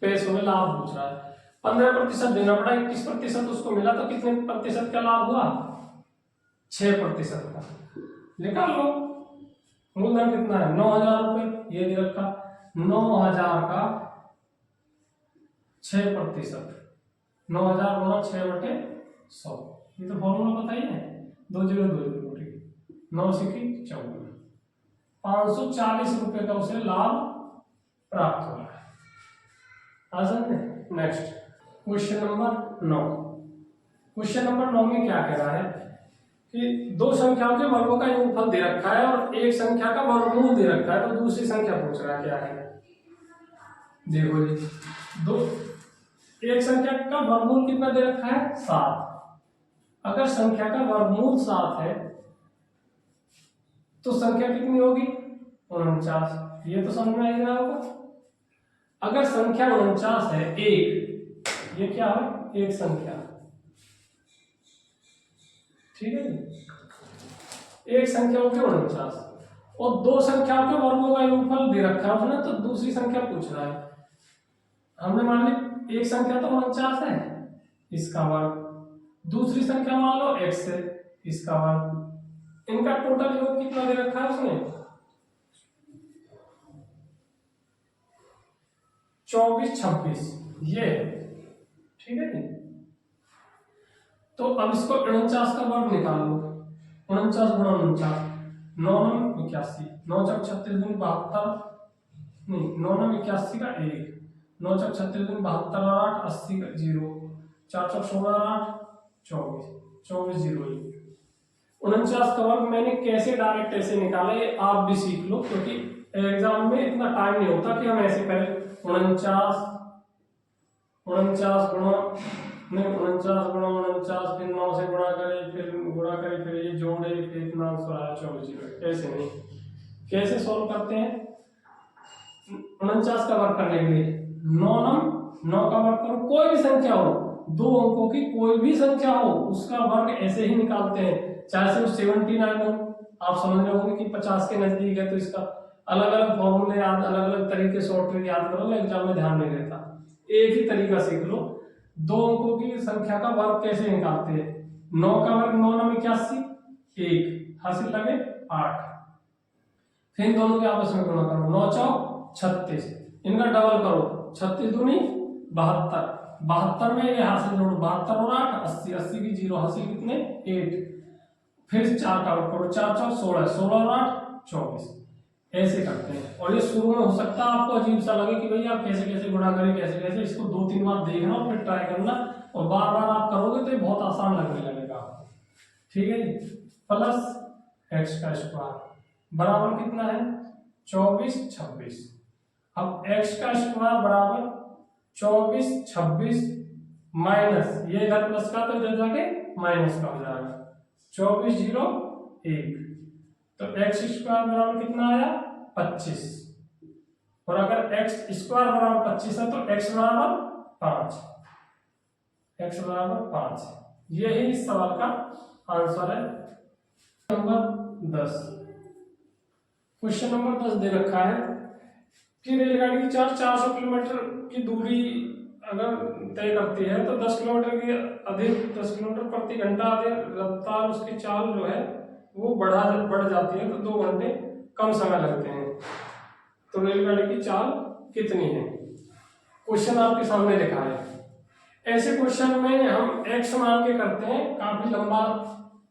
पैसों में लाभ पूछ रहा है। 15% देना पड़ा, 21% उसको मिला, तो कितने प्रतिशत का लाभ हुआ? 6% का। निकाल लो, मूलधन कितना है? 9,000 रुपए, ये दे रखा, 9,000 का 6%, 9,000 गुणा 6/100, ये तो फॉर्मूला पता ही है, 2 0 2 0, 9 सिक्की 54, 540 रुपए का उसे लाभ प्राप्त हो रहा है। आ सकते हैं next question number 9। Question number 9 में क्या कह रहा है कि दो संख्याओं के वर्गों का योगफल दे रखा है और एक संख्या का वर्गमूल दे रखा है, तो दूसरी संख्या पूछ रहा है क्या है। देखो जी, एक संख्या का वर्गमूल कितना दे रखा है? 7। अगर संख्या का वर्गमूल 7 है तो संख्या कितनी होगी? 49। ये तो समझ में आ रहा होगा। अगर संख्या 49 है, एक, ये क्या है? एक संख्या, ठीक है जी। एक संख्या होगी 49 और दो संख्याओं के वर्गों का योगफल दे रखा है उसने, तो दूसरी संख्या पूछ रहा है। हमने मान ली एक संख्या तो 49 है, इसका वर्ग, दूसरी संख्या मान लो x है, इसका वर्ग, इनका टोटल योग कितना दे रखा है उसने? 24 26, ये, ठीक है जी। तो अब इसको 49 का वर्ग निकाल लो। 49 गुणा 49, 9 9 81, 9 चौक 36 दूनी 72, नहीं 9 9 81 का 1, 9 चौक 36 दूनी 72 और 8 80 का 0, 4 चौक 16 और 8 24, 24 0 1। 49 का वर्ग मैंने कैसे डायरेक्ट ऐसे निकाला ये आप भी सीख लो, क्योंकि एग्जाम में इतना टाइम नहीं होता कि हम ऐसे करें 49 गुणा नहीं 49 गुणा 49, फिर 9 से गुणा करें, फिर ये जोड़े, फिर इतना आंसर आया 24। ऐसे नहीं, कैसे सॉल्व करते हैं 49 का वर्ग करने के लिए 9 का वर्ग करो, कोई भी संख्या हो, 2 अंकों की कोई भी संख्या हो उसका वर्ग ऐसे ही निकालते हैं, चाहे सिर्फ 79 हो। आप समझ रहे होंगे कि 50 के नजदीक है, तो इसका अलग अलग फॉर्मूले याद, अलग अलग तरीके शॉर्ट ट्रिक याद करोगे, एग्जाम में ध्यान नहीं रहता। एक ही तरीका सीख लो, 2 अंकों की संख्या का वर्ग कैसे निकालते हैं। 9 का वर्ग 9 9 81, 1 हासिल लगे 8, फिर दोनों के आपस में गुणा करो, 9 चौक 36, इनका डबल करो, 36 दूनी 72, 72 में ये हासिल जोड़ो 72 और 8 80, 80 की 0 हासिल कितने 8, फिर 4 का वर्ग करो, 4 चौक 16, 16 और 8 24। ऐसे करते हैं। और ये शुरू में हो सकता है आपको अजीब सा लगे कि भैया आप कैसे कैसे गुणा करें, कैसे कैसे, इसको 2-3 बार देखना और फिर ट्राई करना, और बार बार आप करोगे तो ये बहुत आसान लगने लगेगा आपको। ठीक है जी। प्लस एक्स का स्क्वायर बराबर कितना है 24 26। अब एक्स का स्क्वायर बराबर 24 26 माइनस ये इधर प्लस का तो इधर जाके माइनस का हो जाएगा, 24 0 1, तो एक्स स्क्वायर बराबर कितना आया 25। और अगर एक्स स्क्वायर बराबर 25 है तो एक्स बराबर 5, एक्स बराबर 5। यही इस सवाल का आंसर है। नंबर 10, क्वेश्चन नंबर 10 दे रखा है कि रेलगाड़ी की चाल 400 किलोमीटर की दूरी अगर तय करती है तो 10 किलोमीटर की अधिक 10 किलोमीटर प्रति घंटा अधिक रफ्तार उसकी चाल जो है वो बढ़ जाती है, तो 2 घंटे कम समय लगते हैं, तो रेलगाड़ी की चाल कितनी है। क्वेश्चन आपके सामने लिखा है। ऐसे क्वेश्चन में हम एक्स मान के करते हैं, काफी लंबा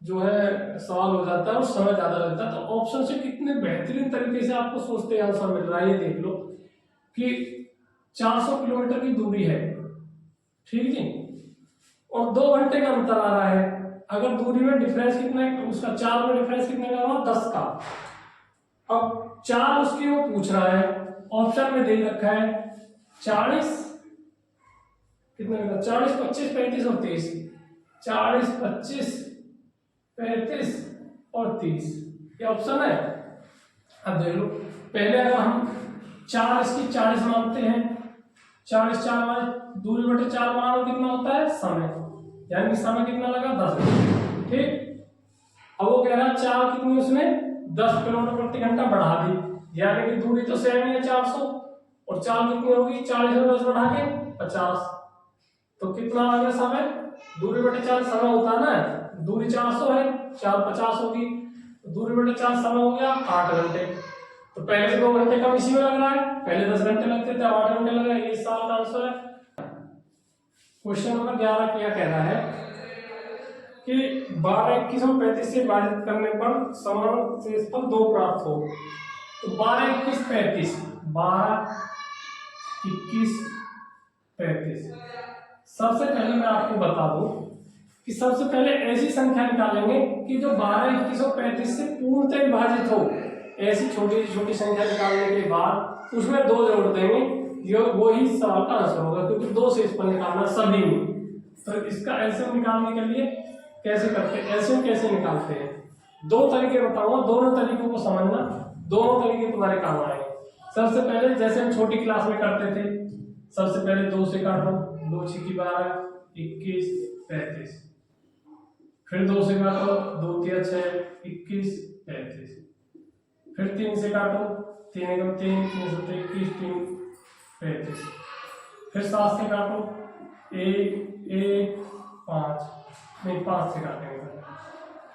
जो है सवाल हो जाता है और समय ज्यादा लगता है, तो ऑप्शन से कितने बेहतरीन तरीके से आपको सोचते आंसर मिल रहा है। ये देख लो कि 400 किलोमीटर की दूरी है, ठीक जी, और 2 घंटे का अंतर आ रहा है। अगर दूरी में डिफरेंस कितना है, उसका चाल में डिफरेंस कितने का होगा 10 का। अब चाल उसकी वो पूछ रहा है, ऑप्शन में दे रखा है 40 कितने का 40 25 35 और 30, 40 25 35 और 30 ये ऑप्शन है। अब देख लो, पहले अगर हम 4 इसकी 40 मानते हैं, 40 4 माने दूरी बटे 4 मानो कितना होता है समय, यानी समय कितना लगा 10 मिनट, ठीक। अब वो कह रहा है चाल कितनी उसने 10 किलोमीटर प्रति घंटा बढ़ा दी, यानी कि दूरी तो सेम ही है 400, और चाल कितनी होगी 40 में 10 बढ़ा के 50, तो कितना आ गया समय, दूरी बटे 4 समय होता है ना, दूरी 400 है, 4 50 होगी, दूरी बटे 4 समय हो गया 8 घंटे। तो पहले से 2 घंटे कम इसी में लग रहा है, पहले 10 घंटे लगते थे, 8 घंटे लग रहे हैं। ये इस साल का आंसर है। क्वेश्चन नंबर 11 क्या कह रहा है कि 12 21 और 35 से विभाजित करने पर समान शेषफल 2 प्राप्त हो। तो 12 21 35, 12 21 35। सबसे पहले मैं आपको बता दूं कि सबसे पहले ऐसी संख्या निकालेंगे कि जो 12 21 और 35 से पूर्णतः विभाजित हो। ऐसी छोटी छोटी संख्या निकालने के बाद उसमें 2 जोड़ देंगे, ये वही सवाल का आंसर होगा, क्योंकि 2 शेषफल निकालना सभी में। तो इसका एलसीएम निकालने के लिए कैसे करते हैं, एलसीएम कैसे निकालते हैं, 2 तरीके बताऊंगा, दोनों तरीकों को समझना, दोनों तरीके तुम्हारे काम आएंगे। सबसे पहले जैसे हम छोटी क्लास में करते थे, सबसे पहले 2 से काटो, 2 6 की 12 21 35, फिर 2 से काटो, 2 3 6 21 35, फिर 3 से काटो, 3 1 3 3 7 21 3 35, फिर 7 से काटो, 1 1 5 नहीं 5 से काटेंगे,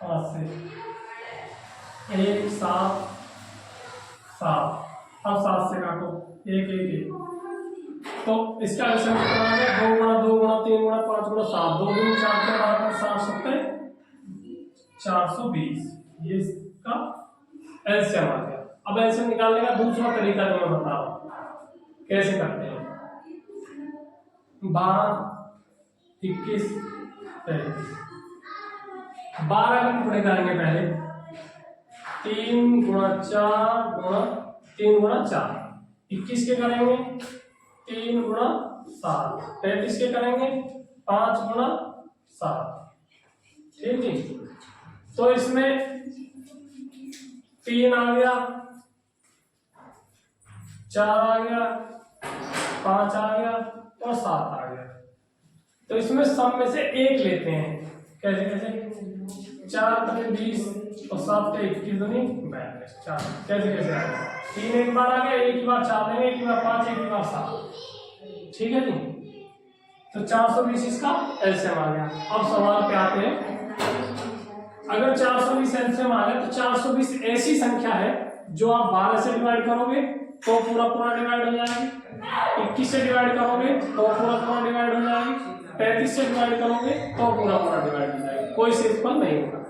5 से 1 7 7, अब 7 से काटो, 1 1 1, तो इसका आंसर कितना आ गया 2 गुणा 2 गुणा 3 गुणा 5 गुणा 7, 2 गुणा 4 के बराबर 7 7 420, ये इसका एलसीएम आ गया। अब एलसीएम निकालने का दूसरा तरीका जो मैं बता रहा हूं कैसे करते हैं। 12, 21, 33, 12 का टुकड़े करेंगे पहले, 3 गुणा 4 गुणा 3 गुणा 4, 21 के करेंगे 3 गुणा 7, 33 के करेंगे 5 गुणा 7, ठीक जी। तो इसमें 3 आ गया, 4 आ गया, 5 आ गया और 7 आ गया। तो इसमें सब में से एक लेते हैं। कैसे कैसे? 4 तक 20 और 7 के 21 दूनी 42, 4 कैसे कैसे आएगा? 3 एक बार आ गया, एक ही बार 4 लेंगे, एक ही बार 5, एक ही बार 7, ठीक है जी। तो 420 इसका एलसीएम आ गया। अब सवाल पे आते हैं। अगर 420 एलसीएम आ गया तो 420 ऐसी संख्या है जो आप 12 से डिवाइड करोगे तो पूरा पूरा डिवाइड हो जाएगी, 21 से डिवाइड करोगे तो पूरा पूरा डिवाइड हो जाएगी, 35 से डिवाइड करोगे तो पूरा पूरा डिवाइड हो जाएगी, कोई शेषफल नहीं होगा।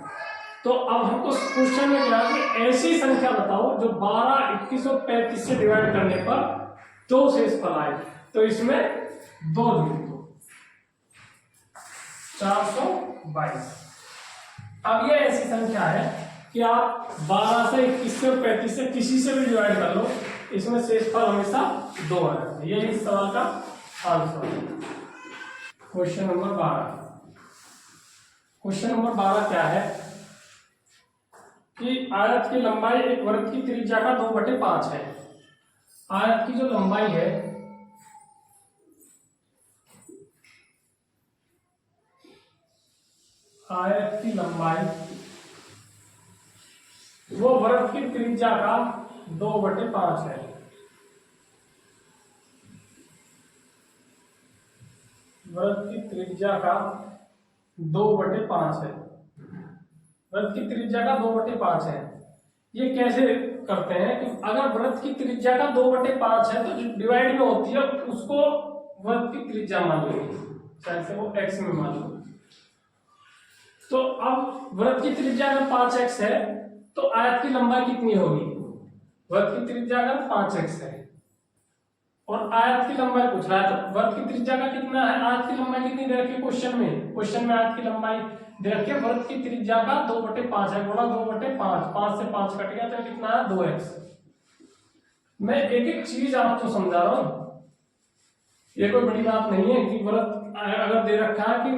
तो अब हमको क्वेश्चन में क्या है कि ऐसी संख्या बताओ जो 12, 21 और 35 से डिवाइड करने पर दो शेषफल आए। तो इसमें 2 जोड़ दो, 422। अब ये ऐसी संख्या है कि आप 12 से 21 से 35 से किसी से भी डिवाइड कर लो, इसमें शेषफल हमेशा 2 आएगा। ये इस सवाल का आंसर है। Question number 12। क्वेश्चन नंबर 12 क्या है कि आयत की लंबाई एक वृत्त की त्रिज्या का 2/5 है। आयत की जो लंबाई है आयत की लंबाई वो वृत्त की त्रिज्या का 2/5 है। वृत्त की त्रिज्या का 2/5 है। वृत्त की त्रिज्या का 2/5 है। ये कैसे करते हैं कि अगर वृत्त की त्रिज्या का 2/5 है तो जो डिवाइड में होती है उसको वृत्त की त्रिज्या मान लेंगे, चाहे से वो x में मान लो। तो अब वृत्त की त्रिज्या अगर 5x है तो आयत की लंबाई कितनी होगी? वृत्त की त्रिज्या अगर 5x है और आयत की लंबाई पूछ रहा है तो वृत्त की त्रिज्या का कितना है, आयत की लंबाई कितनी दे रखी है क्वेश्चन में आयत की लंबाई दे रखी है, वृत्त की त्रिज्या का 2/5 है, गुणा 2/5, 5 से 5 कट गया तो कितना है 2x। मैं एक एक चीज आपको समझा रहा हूं, ये कोई बड़ी बात नहीं है कि वृत्त अगर दे रखा है कि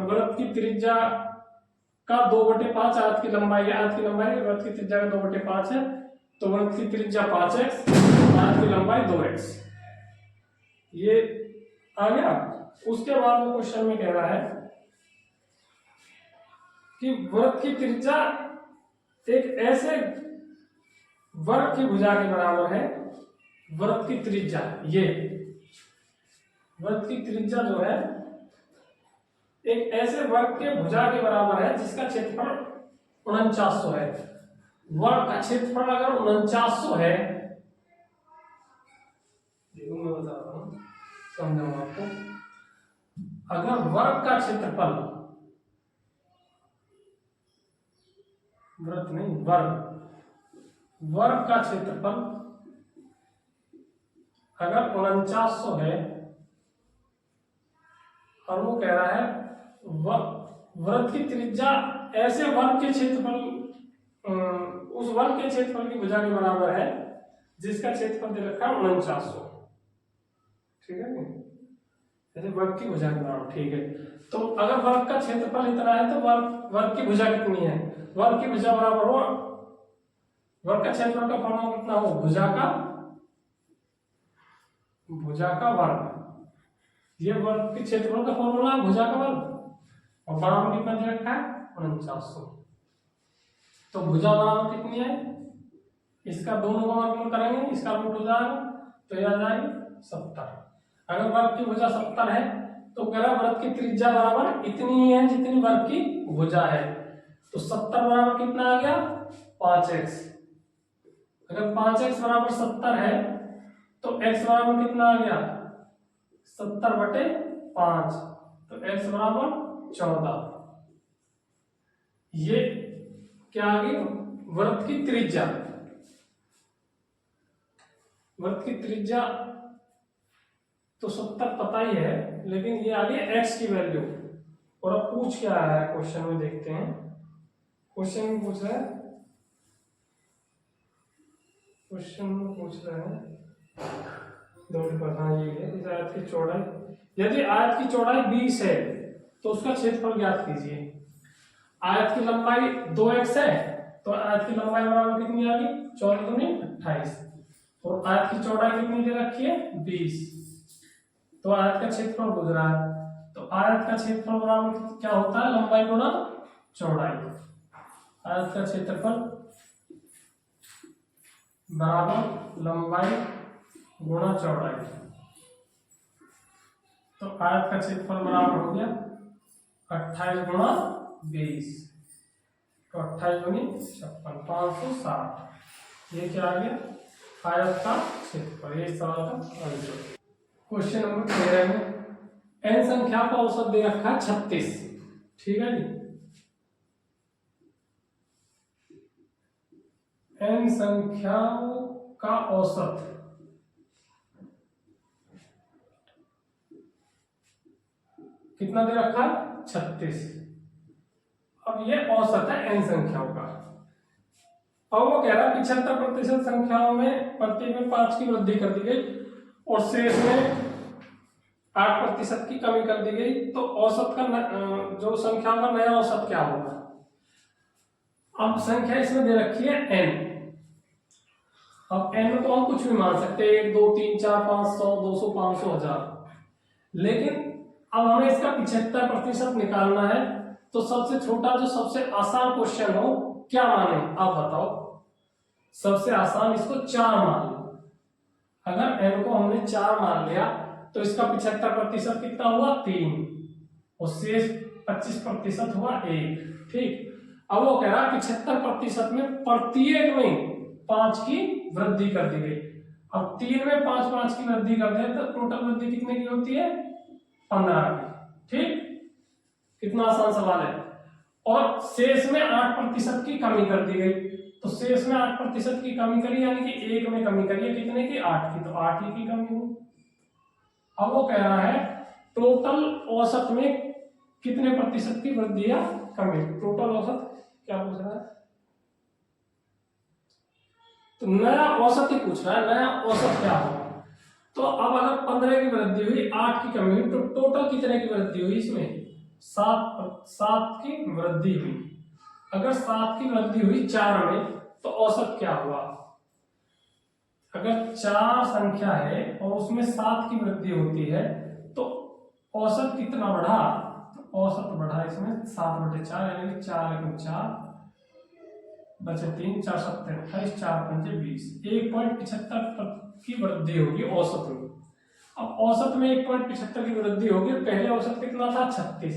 वृत्त की त्रिज्या का 2/5 आयत की लंबाई है, आयत की लंबाई वृत्त की त्रिज्या का 2/5 है तो वृत्त की त्रिज्या 5x, आयत की लंबाई 2x, ये आ गया। उसके बाद वो क्वेश्चन में कह रहा है कि वृत्त की त्रिज्या एक ऐसे वर्ग की भुजा के बराबर है। वृत्त की त्रिज्या, ये वृत्त की त्रिज्या जो है एक ऐसे वर्ग के भुजा के बराबर है जिसका क्षेत्रफल 4900 है। वर्ग का क्षेत्रफल अगर 4900 है, देखो मैं बता रहा हूं समझाऊंगा आपको। अगर वर्ग का क्षेत्रफल, वृत्त नहीं वर्ग का क्षेत्रफल अगर 4900 है और वो कह रहा है वृत्त की त्रिज्या ऐसे वर्ग के क्षेत्रफल, उस वर्ग के क्षेत्रफल की भुजा के बराबर है जिसका क्षेत्रफल दे रखा है 4900, ठीक है नहीं, जैसे वर्ग की भुजा के बराबर, ठीक है। तो अगर वर्ग का क्षेत्रफल इतना है तो वर्ग की भुजा कितनी है? वर्ग की भुजा बराबर हो वर्ग का क्षेत्रफल का फॉर्मूला कितना हो, भुजा का वर्ग, ये वर्ग के क्षेत्रफल का फॉर्मूला भुजा का वर्ग, और बराबर कितना दे रखा है 4900। तो भुजा बराबर कितनी है, इसका दोनों का वर्गमूल करेंगे, इसका रूट हो जाएगा तो यह आ जाएगी 70। अगर वर्ग की भुजा 70 है तो कह रहा वृत्त की त्रिज्या बराबर इतनी ही है जितनी वर्ग की भुजा है। तो 70 बराबर कितना आ गया 5x। अगर 5x बराबर 70 है तो x बराबर कितना आ गया 70/5, तो x बराबर 14। ये क्या आ गई, वृत्त की त्रिज्या। वृत्त की त्रिज्या तो 70 पता ही है, लेकिन ये आ गई x की वैल्यू। और अब पूछ क्या आया है क्वेश्चन में, देखते हैं। क्वेश्चन में पूछ रहा है, नोट करना ये है, इस आयत की चौड़ाई, यदि आयत की चौड़ाई 20 है तो उसका क्षेत्रफल ज्ञात कीजिए। आयत की लंबाई 2x है, तो आयत की लंबाई बराबर कितनी आ गई, 14 दूनी 28। और आयत की चौड़ाई कितनी दे रखी है, 20। तो आयत का क्षेत्रफल गुजरा है, तो आयत का क्षेत्रफल बराबर क्या होता है, लंबाई गुणा चौड़ाई। आयत का क्षेत्रफल बराबर लंबाई गुणा चौड़ाई। तो आयत का क्षेत्रफल बराबर हो गया 28 गुणा 20, तो 28 दूनी 56, 560। ये क्या आ गया, आयत का क्षेत्रफल। ये सवाल का आंसर। क्वेश्चन नंबर 13 में n संख्या का औसत दे रखा है 36। ठीक है जी, n संख्याओं का औसत कितना दे रखा है, 36। अब ये औसत है n संख्याओं का। अब वो कह रहा है 75% संख्याओं में प्रत्येक में 5 की वृद्धि कर दी गई और शेष में 8% की कमी कर दी गई, तो औसत का जो संख्या का नया औसत क्या होगा। अब संख्या इसमें दे रखी है n। अब n में तो हम कुछ भी मान सकते हैं, 1 2 3 4 5 100 200 500 1000। लेकिन अब हमें इसका 75% निकालना है, तो सबसे छोटा जो सबसे आसान क्वेश्चन हो क्या माने, आप बताओ। सबसे आसान इसको 4 मान लो। अगर n को हमने 4 मान लिया तो इसका 75% कितना हुआ, 3, और शेष 25% हुआ 1। ठीक, अब वो कह रहा है 75% में प्रत्येक में 5 की वृद्धि कर दी गई। अब 3 में 5 की वृद्धि कर दे तो टोटल वृद्धि कितने की होती है, 15 की। ठीक, कितना आसान सवाल है। और शेष में 8% की कमी कर दी गई, तो शेष में 8% की कमी करी, यानी कि 1 में कमी करी है कितने की, 8 की, तो 8 ही की कमी हुई। अब वो कह रहा है टोटल औसत में कितने प्रतिशत की वृद्धि या कमी। टोटल औसत क्या पूछ रहा है, तो नया औसत ही पूछ रहा है, नया औसत क्या होगा। तो अब अगर 15 की वृद्धि हुई, 8 की कमी हुई, तो टोटल कितने की वृद्धि हुई, इसमें 7 की वृद्धि हुई। अगर 7 की वृद्धि हुई 4 में, तो औसत क्या हुआ। अगर 4 संख्या है और उसमें 7 की वृद्धि होती है, तो औसत कितना बढ़ा, तो औसत बढ़ा इसमें 7/4, यानी कि 4 × 4 बचे 3, 4 × 7 = 28, 4 × 5 = 20। 1.75 की वृद्धि होगी औसत में। अब औसत में 1.75 की वृद्धि होगी, पहले औसत कितना था, 36,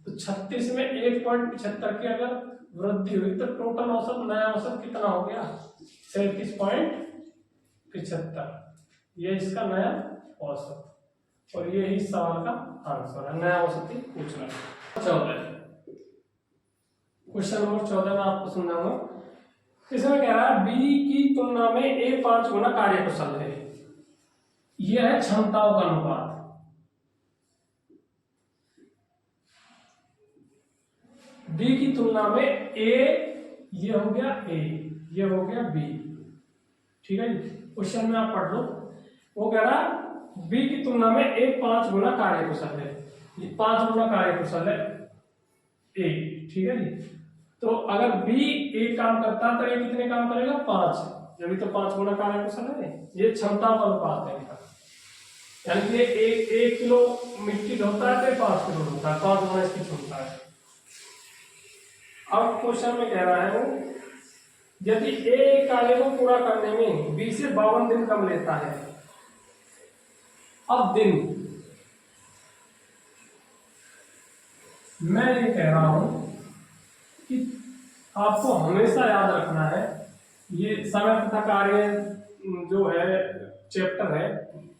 तो 36 में 1.75 की अगर वृद्धि हुई तो टोटल औसत, नया औसत कितना हो गया, 37.75। ये इसका नया औसत, और ये ही सवाल का आंसर है, नया औसत ही पूछना है। 14 क्वेश्चन नंबर 14 में आपको समझाऊंगा। इसमें कह रहा है बी की तुलना में ए 5 गुना कार्यकुशल है। यह है क्षमताओं का अनुपात। बी की तुलना में ए, ये हो गया ए, ये हो गया बी। ठीक है जी, क्वेश्चन में आप पढ़ लो। वो कह रहा है बी की तुलना में ए 5 गुना कार्यकुशल है। ये 5 गुना कार्यकुशल है ए। ठीक है जी, तो अगर बी एक काम करता है तो ये कितने काम करेगा, 5, जब तो 5 गुना कार्यकुशल है। ये क्षमता का अनुपात है इनका, यानी कि 1 किलो मिट्टी ढोता है तो 5 किलो ढोता है, 5 गुना इसकी क्षमता है। अब क्वेश्चन में कह रहा है वो, यदि ए कार्य को पूरा करने में बी से 52 दिन कम लेता है। अब दिन, मैं ये कह रहा हूं कि आपको हमेशा याद रखना है, ये समय तथा कार्य जो है चैप्टर है,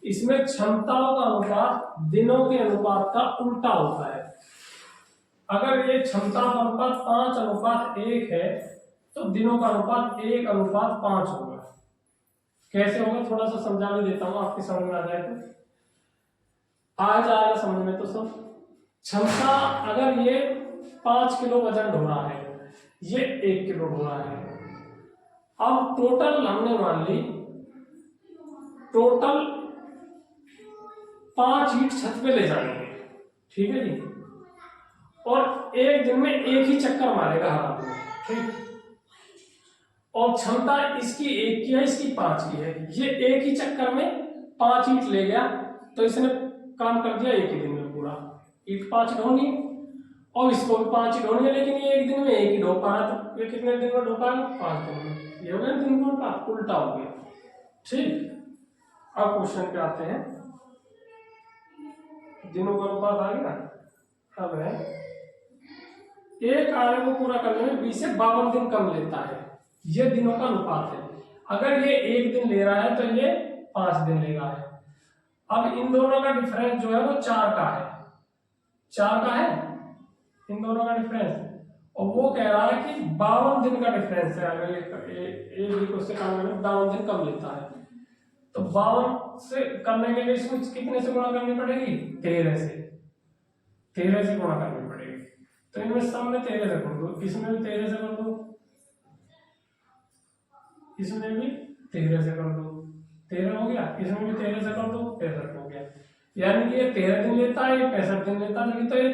इसमें क्षमताओं का अनुपात दिनों के अनुपात का उल्टा होता है। अगर ये क्षमता का अनुपात 5:1 है, तो दिनों का अनुपात 1:5 होगा। कैसे होगा थोड़ा सा समझा भी देता हूँ, आपकी समझ में आ जाए तो आ जाएगा समझ में। तो सब क्षमता, अगर ये 5 किलो वजन ढो रहा है, ये 1 किलो ढो रहा है। अब टोटल हमने मान ली, टोटल 5 ईंट छत पे ले जाएंगे, ठीक है जी। और एक दिन में एक ही चक्कर मारेगा हर आदमी, ठीक। और क्षमता इसकी 1 की है, इसकी 5 की है। ये एक ही चक्कर में 5 ईंट ले गया, तो इसने काम कर दिया एक ही दिन में पूरा। ईंट 5 ढोनी, और इसको भी 5 ही ढोनी है, लेकिन ये एक दिन में एक ही ढो पा रहा, तो ये कितने दिन में ढो पाएगा? 5 दिन में। ये हो गया दिन का अनुपात, उल्टा हो गया, ठीक। अब क्वेश्चन पे आते हैं। दिनों का अनुपात आ गया। अब है एक कार्य को पूरा करने में 20 से 52 दिन कम लेता है, ये दिनों का अनुपात है। अगर ये 1 दिन ले रहा है तो ये 5 दिन ले रहा है। अब इन दोनों का डिफरेंस जो है वो 4 का है, 4 का है इन दोनों का डिफरेंस। और वो कह रहा है कि 52 दिन का डिफरेंस है। अगर एक भी को से काम करने में 52 दिन कम लेता है, तो 52 से करने के लिए इसमें कितने से गुणा करनी पड़ेगी? 13 से, 13 से गुणा करनी पड़ेगी। तो इनमें सब में 13 से कर दो, इसमें भी 13 से कर दो, इसमें भी 13 से कर दो, 13 हो गया। इसमें भी 13 से कर दो, 65 हो गया। यानी कि ये 13 दिन लेता है, ये 65 दिन लेता है, लेकिन तो ये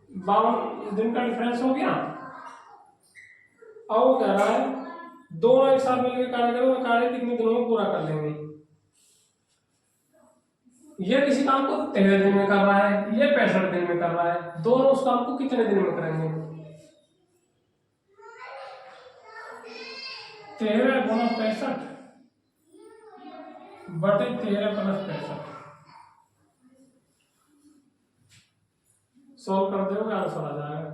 52 दिन का डिफरेंस हो गया। अब वो कह रहा है दोनों एक साथ मिलकर कार्य करो, कार्य कितने दिनों में पूरा कर लेंगे। ये किसी काम को 13 दिन में कर रहा है, ये 65 दिन में कर रहा है, दोनों उस काम को कितने दिन में करेंगे? 13 गुना 65 बटे 13 प्लस 65, सोल्व कर दोगे आंसर आ जाएगा।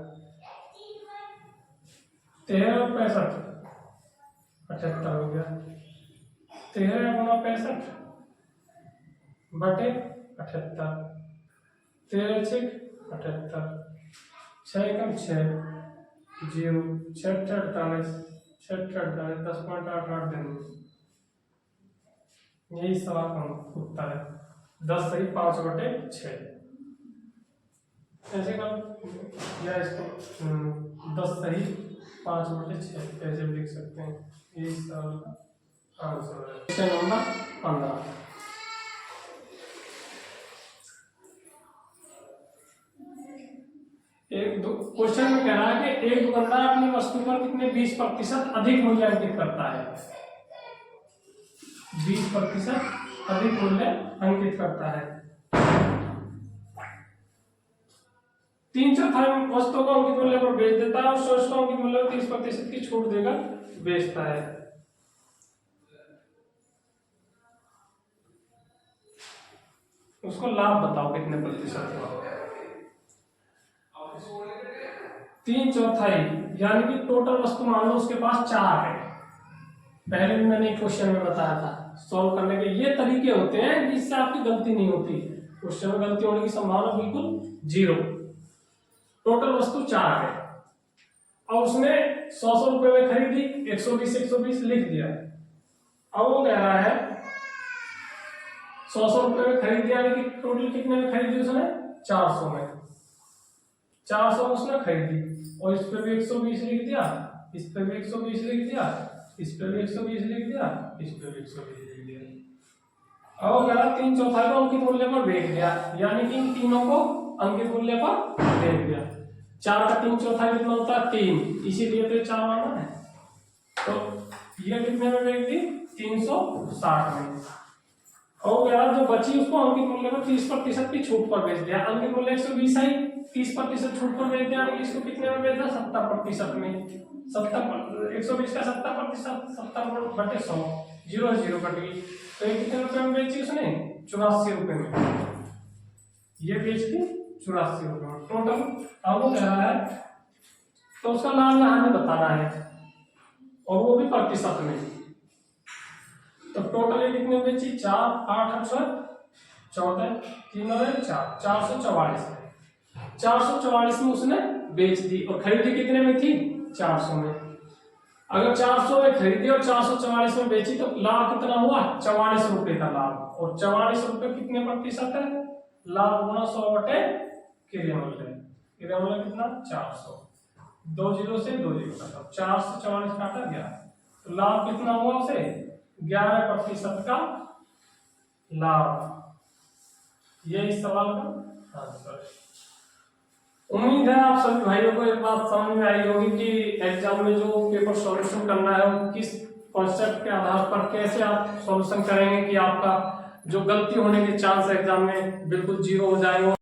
13 और 65 78 हो गया। 13 गुना 65 बटे 78, 13 6 78, 6 कम 6 0, 6 48, 6 48, 10.88 दिन। यही सवाल का उत्तर है। 10 सही 5 बटे 6 ऐसे कर, या इसको 10 सही 5 बटे 6 ऐसे लिख सकते हैं। यही सवाल का आंसर है। Question number 15। क्वेश्चन में कह रहा है कि एक दुकानदार अपनी वस्तु पर कितने 20% अधिक मूल्य अंकित करता है। 20% अधिक मूल्य अंकित करता है। 3/4 वस्तुओं को अंकित मूल्य पर बेच देता है और शेष को अंकित मूल्य पर 30% की छूट देकर बेचता है। उसको लाभ बताओ कितने प्रतिशत का। 3/4 यानी कि टोटल वस्तु मान लो उसके पास 4 है। पहले भी मैंने क्वेश्चन में बताया था, सॉल्व करने के ये तरीके होते हैं जिससे आपकी गलती नहीं होती। क्वेश्चन में गलती होने की संभावना बिल्कुल 0। टोटल वस्तु 4 है और उसने 100 रुपए में खरीदी, 120 लिख दिया। अब वो कह रहा है 100 रुपए में खरीद दिया, लेकिन टोटल कितने में खरीदी उसने? 400 में। 400 उसने खरीदी और इस पे भी 120 लिख दिया, इस पे भी 120 लिख दिया, इस पे भी 120 लिख दिया, इस पे भी 120 लिख दिया। अब अगर 3/4 को अंकित मूल्य पर बेच दिया, यानी कि इन तीनों को अंकित मूल्य पर बेच दिया। 4 का 3/4 कितना होता है? 3, इसीलिए तो 4 आना है। तो ये कितने में बेच दी? 360 में। और यार जो बची उसको अंकित मूल्य पर 30% की छूट पर बेच दिया। अंकित मूल्य 120 आई, 30% छूट पर बेच दिया, इसको कितने में बेचा? 70% में। 120 का 70%, 70 बटे 100, 0 कट गई। तो ये कितने रुपए में बेची उसने? 84 रुपए में। ये बेच दी 84 रुपए में टोटल। अब वो कह रहा है तो उसका लाभ हानि बताना है, और वो भी प्रतिशत में। तो टोटल ये कितने बेची? 4 8 14 3 और 4 444 है। 444 में उसने बेच दी और खरीदी कितने में थी? 400 में। अगर 400 में खरीदी और 444 में बेची तो लाभ कितना हुआ? 44 रुपए का लाभ। और 44 रुपए कितने प्रतिशत है? लाभ गुना 100 क्रय मूल्य। क्रय मूल्य कितना? 400। 2 जीरो से 2 जीरो काटा, 4 से 44 काटा गया, तो लाभ कितना हुआ उसे? 11% का लाभ। ये इस सवाल का आंसर है। उम्मीद है आप सभी भाइयों को एक बात समझ में आई होगी कि एग्जाम में जो पेपर सॉल्यूशन करना है वो किस कॉन्सेप्ट के आधार पर कैसे आप सॉल्यूशन करेंगे कि आपका जो गलती होने के चांस एग्जाम में बिल्कुल जीरो हो जाएंगे।